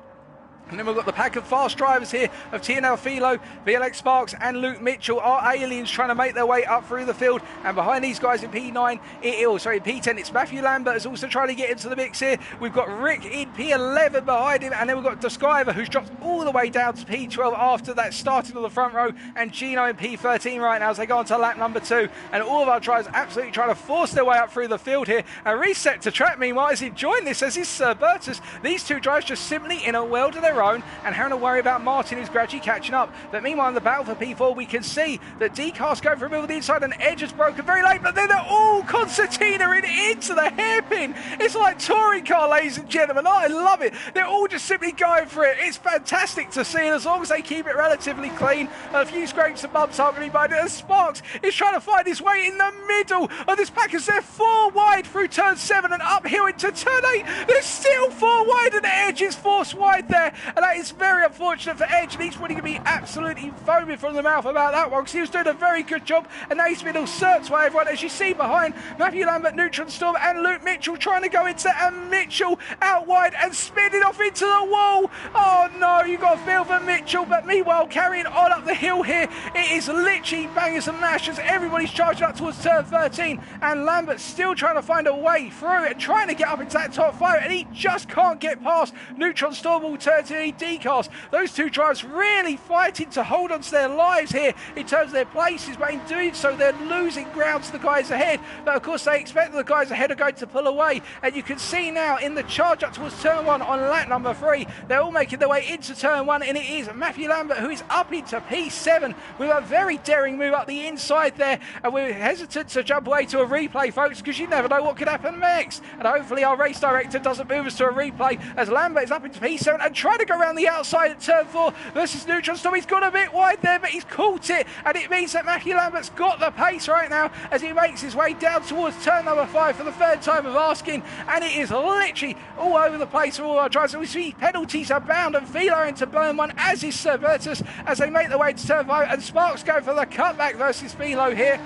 And then we've got the pack of fast drivers here of TNL Philo, VLX Sparks and Luke Mitchell, our aliens trying to make their way up through the field. And behind these guys in P9, P10, it's Matthew Lambert is also trying to get into the mix here. We've got Rick in P11 behind him, and then we've got Discover, who's dropped all the way down to P12 after that starting on the front row, and Gino in P13 right now as they go on to lap number 2. And all of our drivers absolutely trying to force their way up through the field here. And Reset to Track, meanwhile, is enjoying this as is Sir Bertus. These two drivers just simply in a world of their own and having to worry about Martin, who's gradually catching up. But meanwhile, in the battle for P4, we can see that Decast going for a move on the inside, and Edge has broken very late, but then they're all concertina into the hairpin. It's like touring car, ladies and gentlemen. I love it. They're all just simply going for it. It's fantastic to see, and as long as they keep it relatively clean, a few scrapes and bumps aren't going to be bad. And Sparks is trying to find his way in the middle of this pack as they're 4 wide through turn 7 and uphill into turn 8. They're still 4 wide, and Edge is forced wide there, and that is very unfortunate for Edge, and he's probably going to be absolutely foaming from the mouth about that one because he was doing a very good job, and now he's been all searched by everyone, as you see behind Matthew Lambert, Neutron Storm and Luke Mitchell trying to go into, and Mitchell out wide and spinning off into the wall. Oh no, you got to feel for Mitchell, but meanwhile carrying on up the hill here, it is literally bangers and mashers. Everybody's charging up towards turn 13, and Lambert still trying to find a way through it, trying to get up into that top 5, and he just can't get past Neutron Storm, alternatively Decast. Those two drivers really fighting to hold on to their lives here in terms of their places, but in doing so they're losing ground to the guys ahead. But of course they expect the guys ahead are going to pull away, and you can see now in the charge up towards turn 1 on lap number 3, they're all making their way into turn 1, and it is Matthew Lambert who is up into P7 with a very daring move up the inside there, and we're hesitant to jump away to a replay, folks, because you never know what could happen next, and hopefully our race director doesn't move us to a replay as Lambert is up into P7 and trying to go around the outside at turn 4 versus Neutron Storm. He's gone a bit wide there, but he's caught it, and it means that Matthew Lambert's got the pace right now as he makes his way down towards turn number 5 for the 3rd time of asking, and it is literally all over the place for all our drivers. We see penalties are bound, and Philo into burn 1, as is Sir Bertus, as they make their way to turn 5, and Sparks go for the cutback versus Philo here.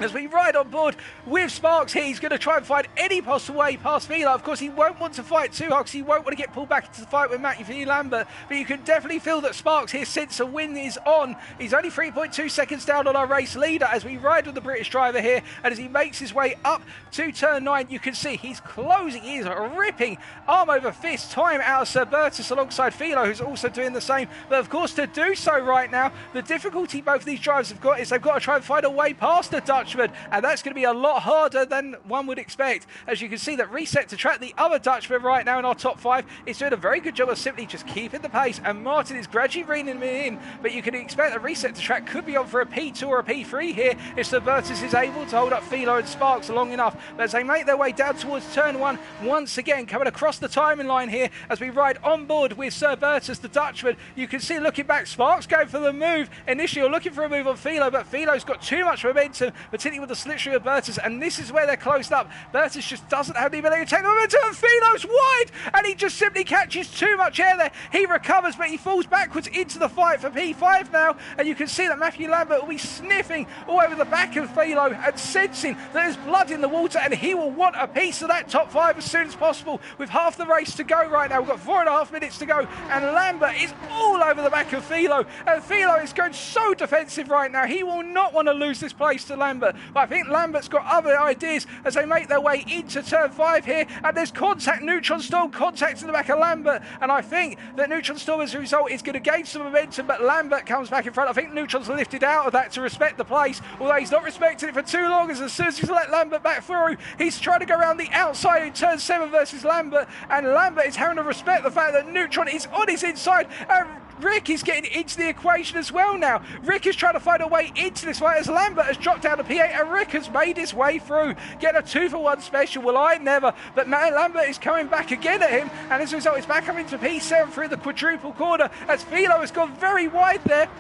As we ride on board with Sparks here, he's going to try and find any possible way past Vila. Of course, he won't want to fight too hard because he won't want to get pulled back into the fight with Matthew Lambert. But you can definitely feel that Sparks here, since the win is on, he's only 3.2 seconds down on our race leader as we ride with the British driver here. And as he makes his way up to turn 9, you can see he's closing. He is ripping arm over fist time out of Sir Bertus alongside Philo, who's also doing the same. But of course, to do so right now, the difficulty both of these drivers have got is they've got to try and find a way past the Dutchman. And that's going to be a lot harder than one would expect. As you can see that Reset to Track, the other Dutchman right now in our top 5, is doing a very good job of simply just keeping the pace, and Martin is gradually reining him in. But you can expect that Reset to Track could be on for a P2 or a P3 here if Sir Bertus is able to hold up Philo and Sparks long enough. But as they make their way down towards turn 1, once again coming across the timing line here as we ride on board with Sir Bertus, the Dutchman, you can see looking back, Sparks going for the move. Initially you're looking for a move on Philo, but Philo's got too much momentum, particularly with the slipstream of Bertus, and this is where they're closed up. Bertus just doesn't have the ability to take the momentum, and Philo's wide, and he just simply catches too much air there. He recovers, but he falls backwards into the fight for P5 now, and you can see that Matthew Lambert will be sniffing all over the back of Philo and sensing that there's blood in the water, and he will want a piece of that top 5 as soon as possible. With half the race to go right now, we've got 4.5 minutes to go, and Lambert is all over the back of Philo, and Philo is going so defensive right now. He will not want to lose this place to Lambert, but I think Lambert's got other ideas as they make their way into turn 5 here, and there's contact. Neutron Storm contact in the back of Lambert, and I think that Neutron Storm as a result is going to gain some momentum, but Lambert comes back in front. I think Neutron's lifted out of that to respect the place, although he's not respected it for too long, as soon as he's let Lambert back through, he's trying to go around the outside in turn 7 versus Lambert, and Lambert is having to respect the fact that Neutron is on his inside, and Rick is getting into the equation as well now. Rick is trying to find a way into this fight as Lambert has dropped down to P8 and Rick has made his way through. Get a 2-for-1 special. Well, I never. But Lambert is coming back again at him, and as a result, it's back up into P7 through the quadruple corner as Philo has gone very wide there.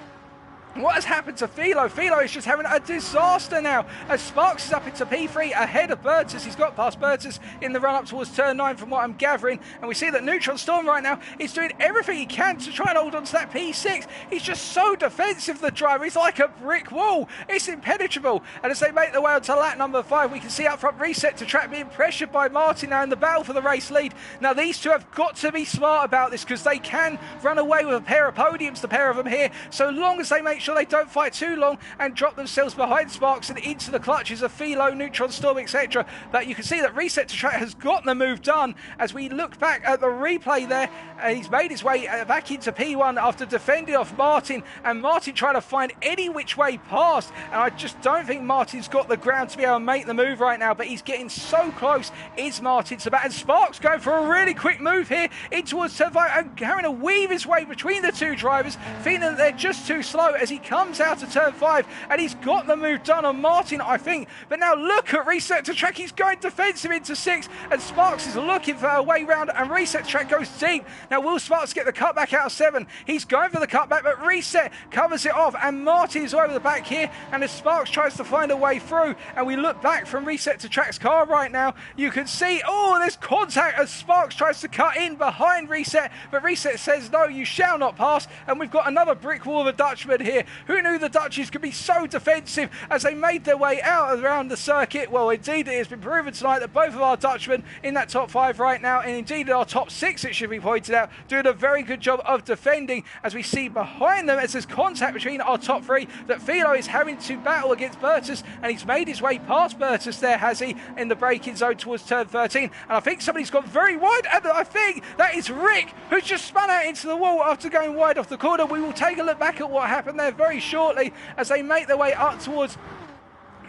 What has happened to Philo? Philo is just having a disaster now as Sparks is up into P3 ahead of Bertus. He's got past Bertus in the run-up towards turn 9 from what I'm gathering, and we see that Neutron Storm right now is doing everything he can to try and hold on to that P6. He's just so defensive, the driver. He's like a brick wall. It's impenetrable. And as they make their way onto lap number 5, we can see up front Reset to Track being pressured by Martin now in the battle for the race lead. Now these two have got to be smart about this because they can run away with a pair of podiums, the pair of them here, so long as they make sure they don't fight too long and drop themselves behind Sparks and into the clutches of Philo, Neutron Storm, etc. But you can see that Reset to Track has gotten the move done as we look back at the replay there. He's made his way back into P1 after defending off Martin, and Martin trying to find any which way past, and I just don't think Martin's got the ground to be able to make the move right now, but he's getting so close is Martin to that, and Sparks going for a really quick move here in towards turn 5 and having to weave his way between the two drivers, feeling that they're just too slow as he comes out to turn 5, and he's got the move done on Martin, I think. But now look at Reset to Track. He's going defensive into 6, and Sparks is looking for a way round, and Reset to Track goes deep. Now will Sparks get the cutback out of 7? He's going for the cutback, but Reset covers it off, and Martin is over the back here, and as Sparks tries to find a way through, and we look back from Reset to Track's car right now, you can see, oh, there's contact as Sparks tries to cut in behind Reset, but Reset says, no, you shall not pass, and we've got another brick wall of a Dutchman here. Who knew the Dutchies could be so defensive as they made their way out around the circuit? Well, indeed, it has been proven tonight that both of our Dutchmen in that top 5 right now, and indeed in our top 6, it should be pointed out, doing a very good job of defending, as we see behind them as there's contact between our top 3, that Philo is having to battle against Bertus, and he's made his way past Bertus there, has he, in the braking zone towards turn 13, and I think somebody's gone very wide, and I think that is Rick, who's just spun out into the wall after going wide off the corner. We will take a look back at what happened there very shortly as they make their way up towards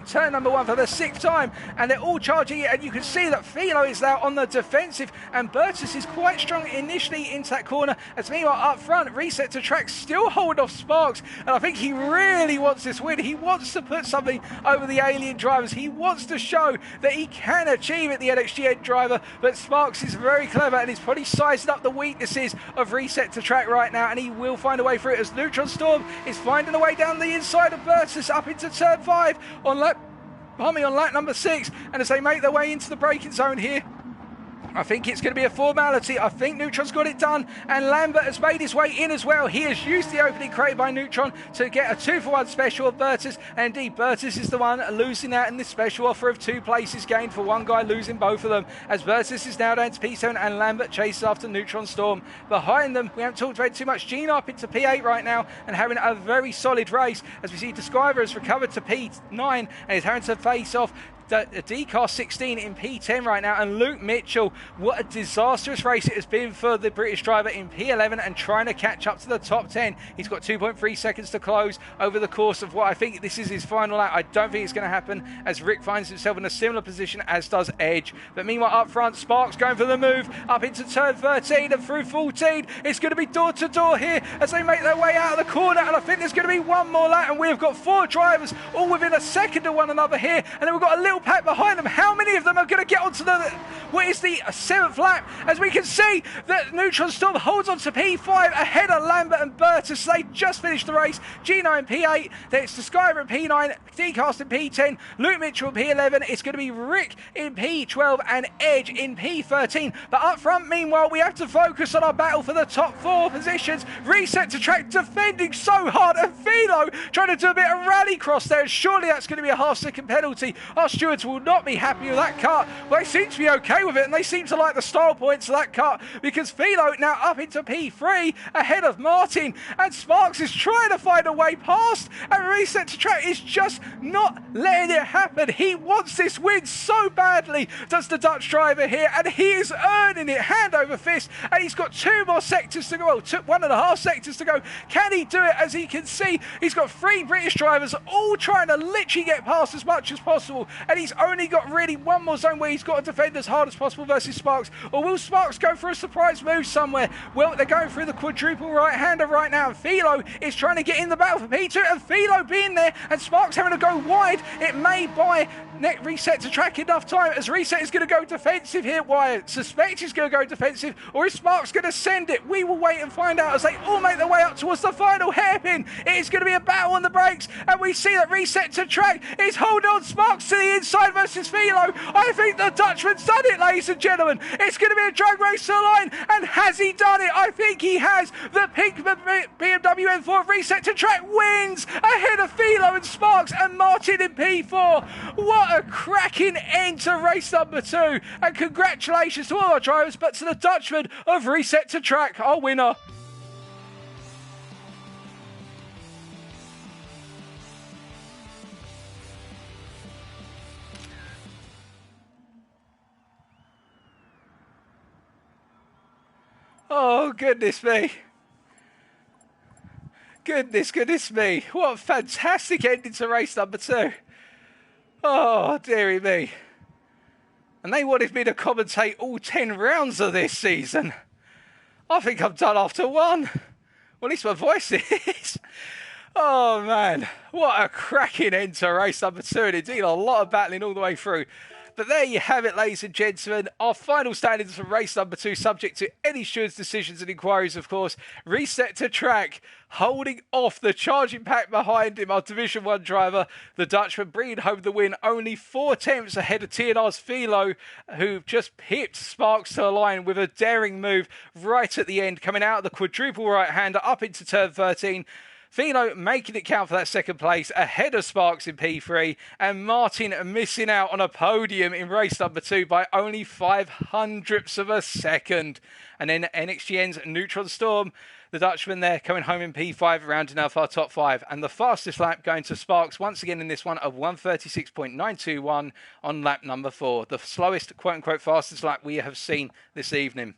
turn number 1 for the 6th time, and they're all charging it, and you can see that Philo is now on the defensive, and Bertus is quite strong initially into that corner, as meanwhile up front, Reset to Track still hold off Sparks, and I think he really wants this win. He wants to put something over the alien drivers. He wants to show that he can achieve it, the NXTGEN driver, but Sparks is very clever, and he's probably sizing up the weaknesses of Reset to Track right now, and he will find a way through it as Neutron Storm is finding a way down the inside of Bertus up into turn 5 on lap number 6, and as they make their way into the braking zone here, I think it's going to be a formality. I think Neutron's got it done, and Lambert has made his way in as well. He has used the opening created by Neutron to get a 2-for-1 special of Bertus, and indeed Bertus is the one losing out in this special offer of 2 places gained for one guy losing both of them, as Bertus is now down to P7 and Lambert chases after Neutron Storm. Behind them, we haven't talked about too much. Gene up into P8 right now and having a very solid race, as we see Describer has recovered to P9 and is having to face off DCAR 16 in P10 right now, and Luke Mitchell, what a disastrous race it has been for the British driver in P11 and trying to catch up to the top 10. He's got 2.3 seconds to close over the course of what I think this is his final lap. I don't think it's going to happen, as Rick finds himself in a similar position as does Edge. But meanwhile up front, Sparks going for the move up into turn 13 and through 14. It's going to be door to door here as they make their way out of the corner, and I think there's going to be one more lap, and we've got 4 drivers all within a second of one another here, and then we've got a little pack behind them. How many of them are going to get onto the 7th lap? As we can see that Neutron Storm holds on to P5 ahead of Lambert and Bertus. They just finished the race. Gino in P8, then it's the Skyver in P9, Decast in P10, Luke Mitchell in P11. It's going to be Rick in P12 and Edge in P13. But up front, meanwhile, we have to focus on our battle for the top 4 positions. Reset to Track defending so hard, and Philo trying to do a bit of rallycross there, and surely that's going to be a half-second penalty. Our stewards will not be happy with that cut. Well, they seem to be okay with it, and they seem to like the style points of that cut, because Philo now up into P3 ahead of Martin, and Sparks is trying to find a way past, and Reset to Track is just not letting it happen. He wants this win so badly, does the Dutch driver here, and he is earning it hand over fist, and he's got 2 more sectors to go, well, 1.5 sectors to go. Can he do it? As he can see, he's got 3 British drivers all trying to literally get past as much as possible, and he's only got really one more zone where he's got to defend as hard as possible versus Sparks. Or will Sparks go for a surprise move somewhere? Well, they're going through the quadruple right-hander right now, and Philo is trying to get in the battle for P2, and Philo being there and Sparks having to go wide, it may buy Reset to Track enough time, as Reset is going to go defensive here. Why? I suspect he's going to go defensive, or is Sparks going to send it? We will wait and find out as they all make their way up towards the final hairpin. It is going to be a battle on the brakes, and we see that Reset to Track is holding on Sparks to the inside versus Philo. I think the Dutchman's done it, ladies and gentlemen. It's going to be a drag race to the line, and has he done it? I think he has. The pink BMW M4 Reset to Track wins ahead of Philo and Sparks and Martin in P4. What a cracking end to race number 2, and congratulations to all our drivers, but to the Dutchman of Reset to Track, our winner. Oh, goodness me. Goodness me. What a fantastic ending to race number 2. Oh, dearie me. And they wanted me to commentate all 10 rounds of this season. I think I'm done after 1. Well, at least my voice is. Oh, man. What a cracking end to race number 2. And indeed, a lot of battling all the way through. But there you have it, ladies and gentlemen. Our final standings for race number 2, subject to any steward's decisions and inquiries, of course. Reset to Track, holding off the charging pack behind him, our Division 1 driver, the Dutchman, bringing home the win. Only 4 attempts ahead of TNR's Philo, who just pipped Sparks to the line with a daring move right at the end, coming out of the quadruple right-hander up into turn 13. Philo making it count for that second place ahead of Sparks in P3, and Martin missing out on a podium in race number 2 by only 0.05 of a second. And then NXTGEN's Neutron Storm, the Dutchman there coming home in P5, rounding off our top 5. And the fastest lap going to Sparks once again in this one of 1:36.921 on lap number 4. The slowest, quote-unquote, fastest lap we have seen this evening.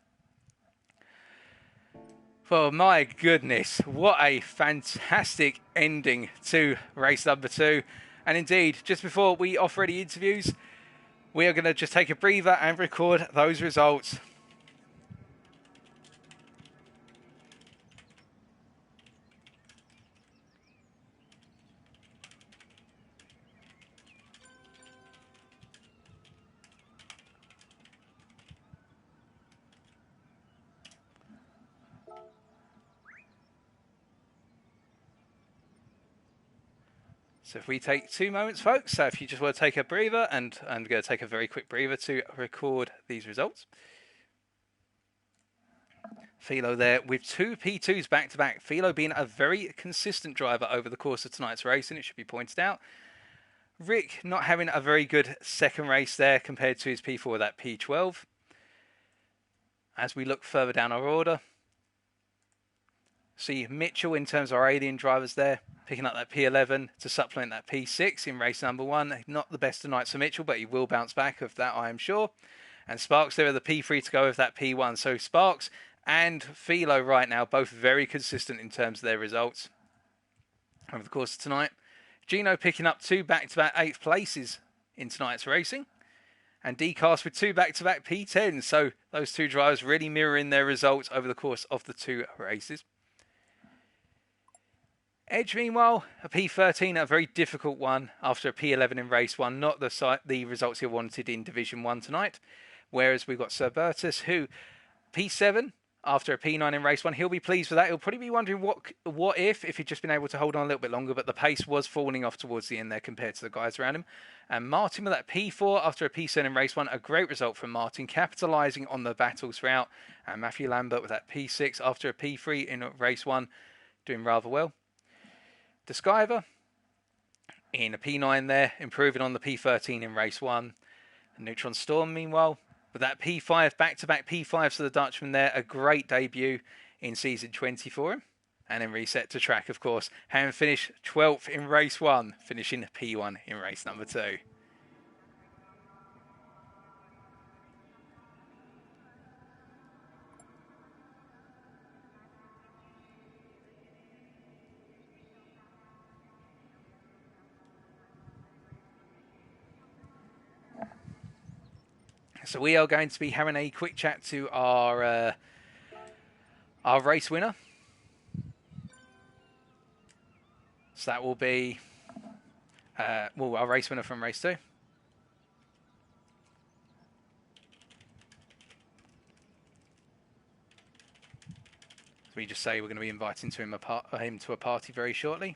Oh my goodness, what a fantastic ending to race number 2. And indeed, just before we offer any interviews, we are going to just take a breather and record those results. So if we take 2 moments, folks, so if you just want to take a breather, and I'm going to take a very quick breather to record these results. Philo there with 2 P2s back to back. Philo being a very consistent driver over the course of tonight's racing, it should be pointed out. Rick not having a very good second race there compared to his P4 with that P12. As we look further down our order, see Mitchell in terms of our alien drivers there, picking up that P11 to supplement that P6 in race number 1. Not the best of nights for Mitchell, but he will bounce back of that, I am sure. And Sparks there are the P3 to go with that P1. So Sparks and Philo right now, both very consistent in terms of their results over the course of tonight. Gino picking up 2 back-to-back 8th places in tonight's racing. And D-Cast with 2 back-to-back P10s. So those 2 drivers really mirroring their results over the course of the 2 races. Edge, meanwhile, a P13, a very difficult one after a P11 in race 1. Not the results he wanted in Division 1 tonight. Whereas we've got Sir Bertus, who P7 after a P9 in race 1. He'll be pleased with that. He'll probably be wondering what if he'd just been able to hold on a little bit longer, but the pace was falling off towards the end there compared to the guys around him. And Martin with that P4 after a P7 in race 1. A great result from Martin, capitalising on the battles throughout. And Matthew Lambert with that P6 after a P3 in race 1, doing rather well. Disciver in a P9 there, improving on the P13 in race 1. And Neutron Storm, meanwhile, with that P5, back-to-back P5s for the Dutchman there. A great debut in season 20 for him. And then reset to track, of course. Having finished 12th in race 1, finishing P1 in race number 2. So we are going to be having a quick chat to our race winner. So that will be our race winner from race 2. So we just say we're going to be inviting him to a party very shortly.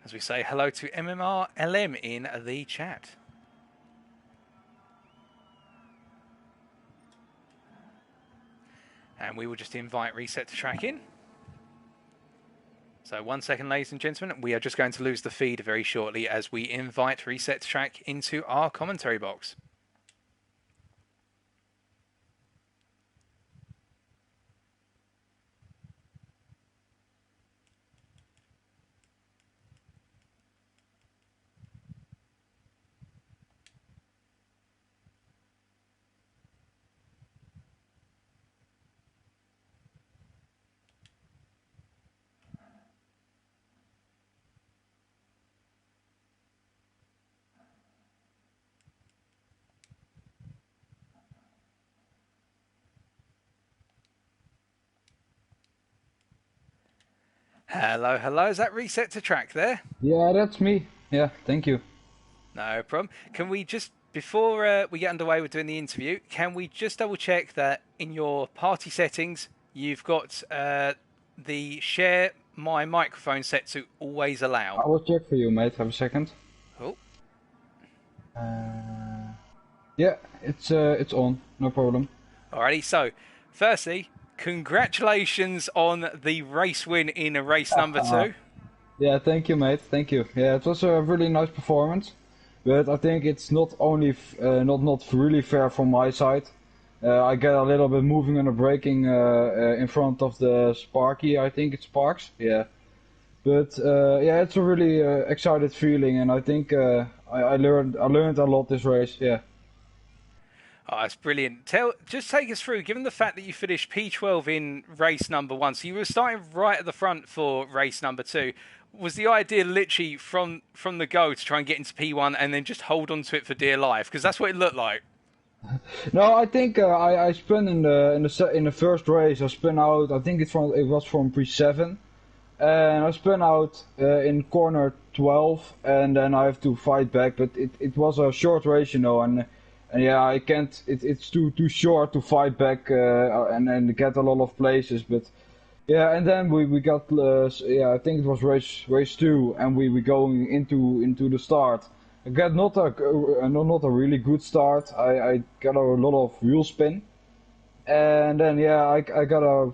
As we say hello to MMR LM in the chat. And we will just invite Reset to Track in. So 1 second, ladies and gentlemen. We are just going to lose the feed very shortly as we invite Reset to Track into our commentary box. Hello, hello. Is that Reset to Track there? Yeah, that's me. Yeah, thank you. No problem. Can we just, before we get underway with doing the interview, can we just double check that in your party settings, you've got the share my microphone set to always allow? I will check for you, mate. Have a second. Cool. Yeah, it's on. No problem. Alrighty. So, firstly, congratulations on the race win in race number 2. Yeah, thank you, mate. Thank you. Yeah, it was a really nice performance, but I think it's not only not really fair from my side. I get a little bit moving and braking in front of the Sparky. I think it's Sparks. Yeah, but yeah, it's a really excited feeling, and I think I learned a lot this race. Yeah. Oh, that's brilliant. Just take us through, given the fact that you finished P12 in race number 1, so you were starting right at the front for race number 2. Was the idea literally from the go to try and get into P1 and then just hold on to it for dear life? Because that's what it looked like. No, I think I spun in the first race. I spun out. I think it was from P7, and I spun out in corner 12, and then I have to fight back. But it was a short race, you know, and and yeah, I can't. It's too short to fight back and get a lot of places. But yeah, and then we got yeah, I think it was race two, and we going into the start. I got not a really good start. I got a lot of wheel spin, and then yeah, I got a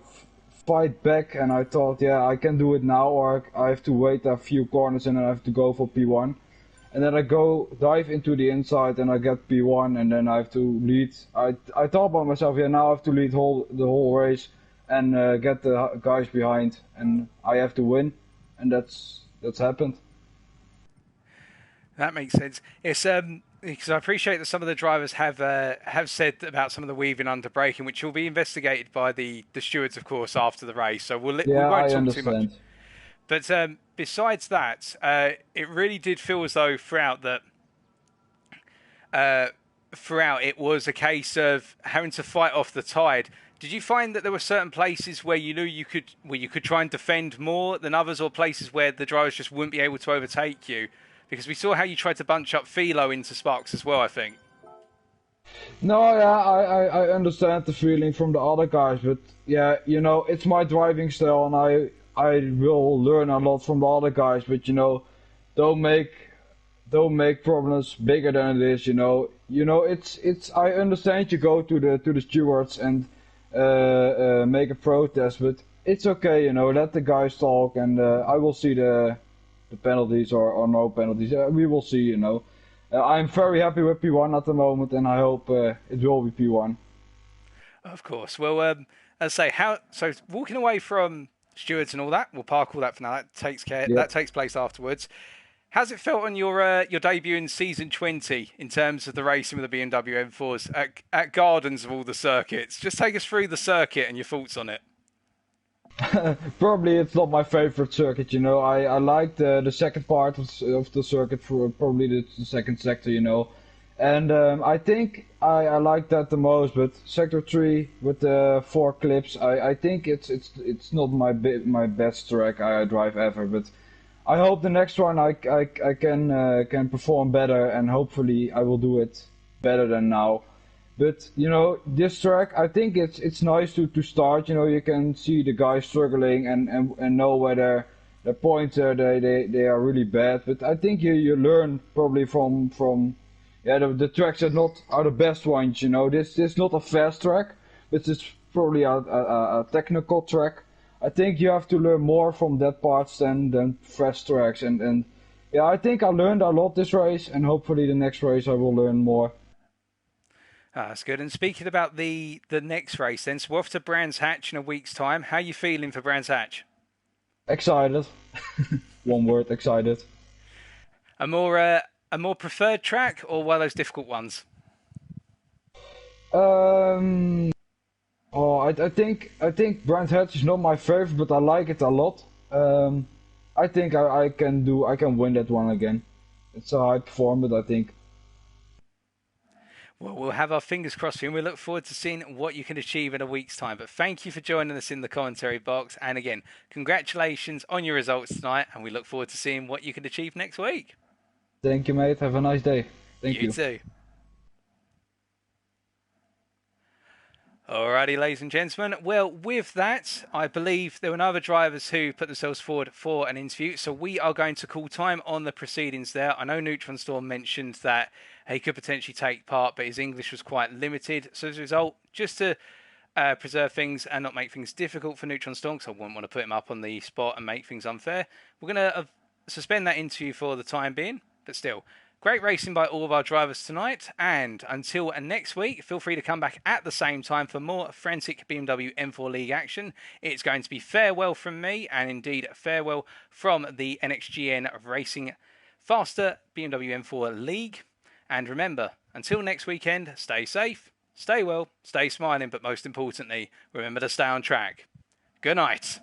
fight back, and I thought, yeah, I can do it now, or I have to wait a few corners and then I have to go for P1. And then I go dive into the inside and I get P1, and then I have to lead. I thought by myself, yeah, now I have to lead the whole race and get the guys behind, and I have to win, and that's happened. That makes sense. It's because I appreciate that some of the drivers have said about some of the weaving under braking, which will be investigated by the stewards, of course, after the race. So we Yeah, won't I talk too much. understand. But besides that, it really did feel as though throughout it was a case of having to fight off the tide. Did you find that there were certain places where you knew you could try and defend more than others, or places where the drivers just wouldn't be able to overtake you? Because we saw how you tried to bunch up Philo into Sparks as well, I think. No, yeah, I understand the feeling from the other guys, but yeah, it's my driving style, and I will learn a lot from the other guys, but don't make don't make problems bigger than it is. It's I understand you go to the stewards and make a protest, but it's okay. Let the guys talk, and I will see the penalties or no penalties. We will see. I'm very happy with P1 at the moment, and I hope it will be P1. Of course. Well, as I say, so walking away from stewards and all that, we'll park all that for now. Yeah. That takes place afterwards. How's it felt on your debut in season 20 in terms of the racing with the BMW M4s at Gardens of all the circuits? Just take us through the circuit and your thoughts on it. Probably it's not my favorite circuit. I like the second part of the circuit, for probably the second sector. And I think I like that the most. But sector 3 with the 4 clips, I think it's not my best track I drive ever. But I hope the next one I can perform better, and hopefully I will do it better than now. But this track, I think it's nice to start. You can see the guys struggling and know where their points are. They are really bad. But I think you learn probably from yeah, the tracks are the best ones. This is not a fast track, but it's probably a technical track. I think you have to learn more from that parts than fast tracks, and yeah, I think I learned a lot this race, and hopefully the next race I will learn more. Ah, that's good. And speaking about the next race, then, so we're off to Brands Hatch in a week's time. How are you feeling for Brands Hatch? Excited. One word, excited. A more preferred track, or one of those difficult ones? Um, I think Brand Hatch is not my favorite, but I like it a lot. I think I can win that one again. It's a high performance, I think. Well, we'll have our fingers crossed for you, and we look forward to seeing what you can achieve in a week's time. But thank you for joining us in the commentary box. And again, congratulations on your results tonight, and we look forward to seeing what you can achieve next week. Thank you, mate. Have a nice day. Thank You you. too. Alrighty, ladies and gentlemen. Well, with that, I believe there were no other drivers who put themselves forward for an interview, so we are going to call time on the proceedings there. I know Neutron Storm mentioned that he could potentially take part, but his English was quite limited. So as a result, just to preserve things and not make things difficult for Neutron Storm, because I wouldn't want to put him up on the spot and make things unfair, we're going to suspend that interview for the time being, but still. Great racing by all of our drivers tonight, and until next week, feel free to come back at the same time for more frantic BMW M4 League action. It's going to be farewell from me, and indeed farewell from the NXTGEN Racing FASTR BMW M4 League. And remember, until next weekend, stay safe, stay well, stay smiling, but most importantly, remember to stay on track. Good night.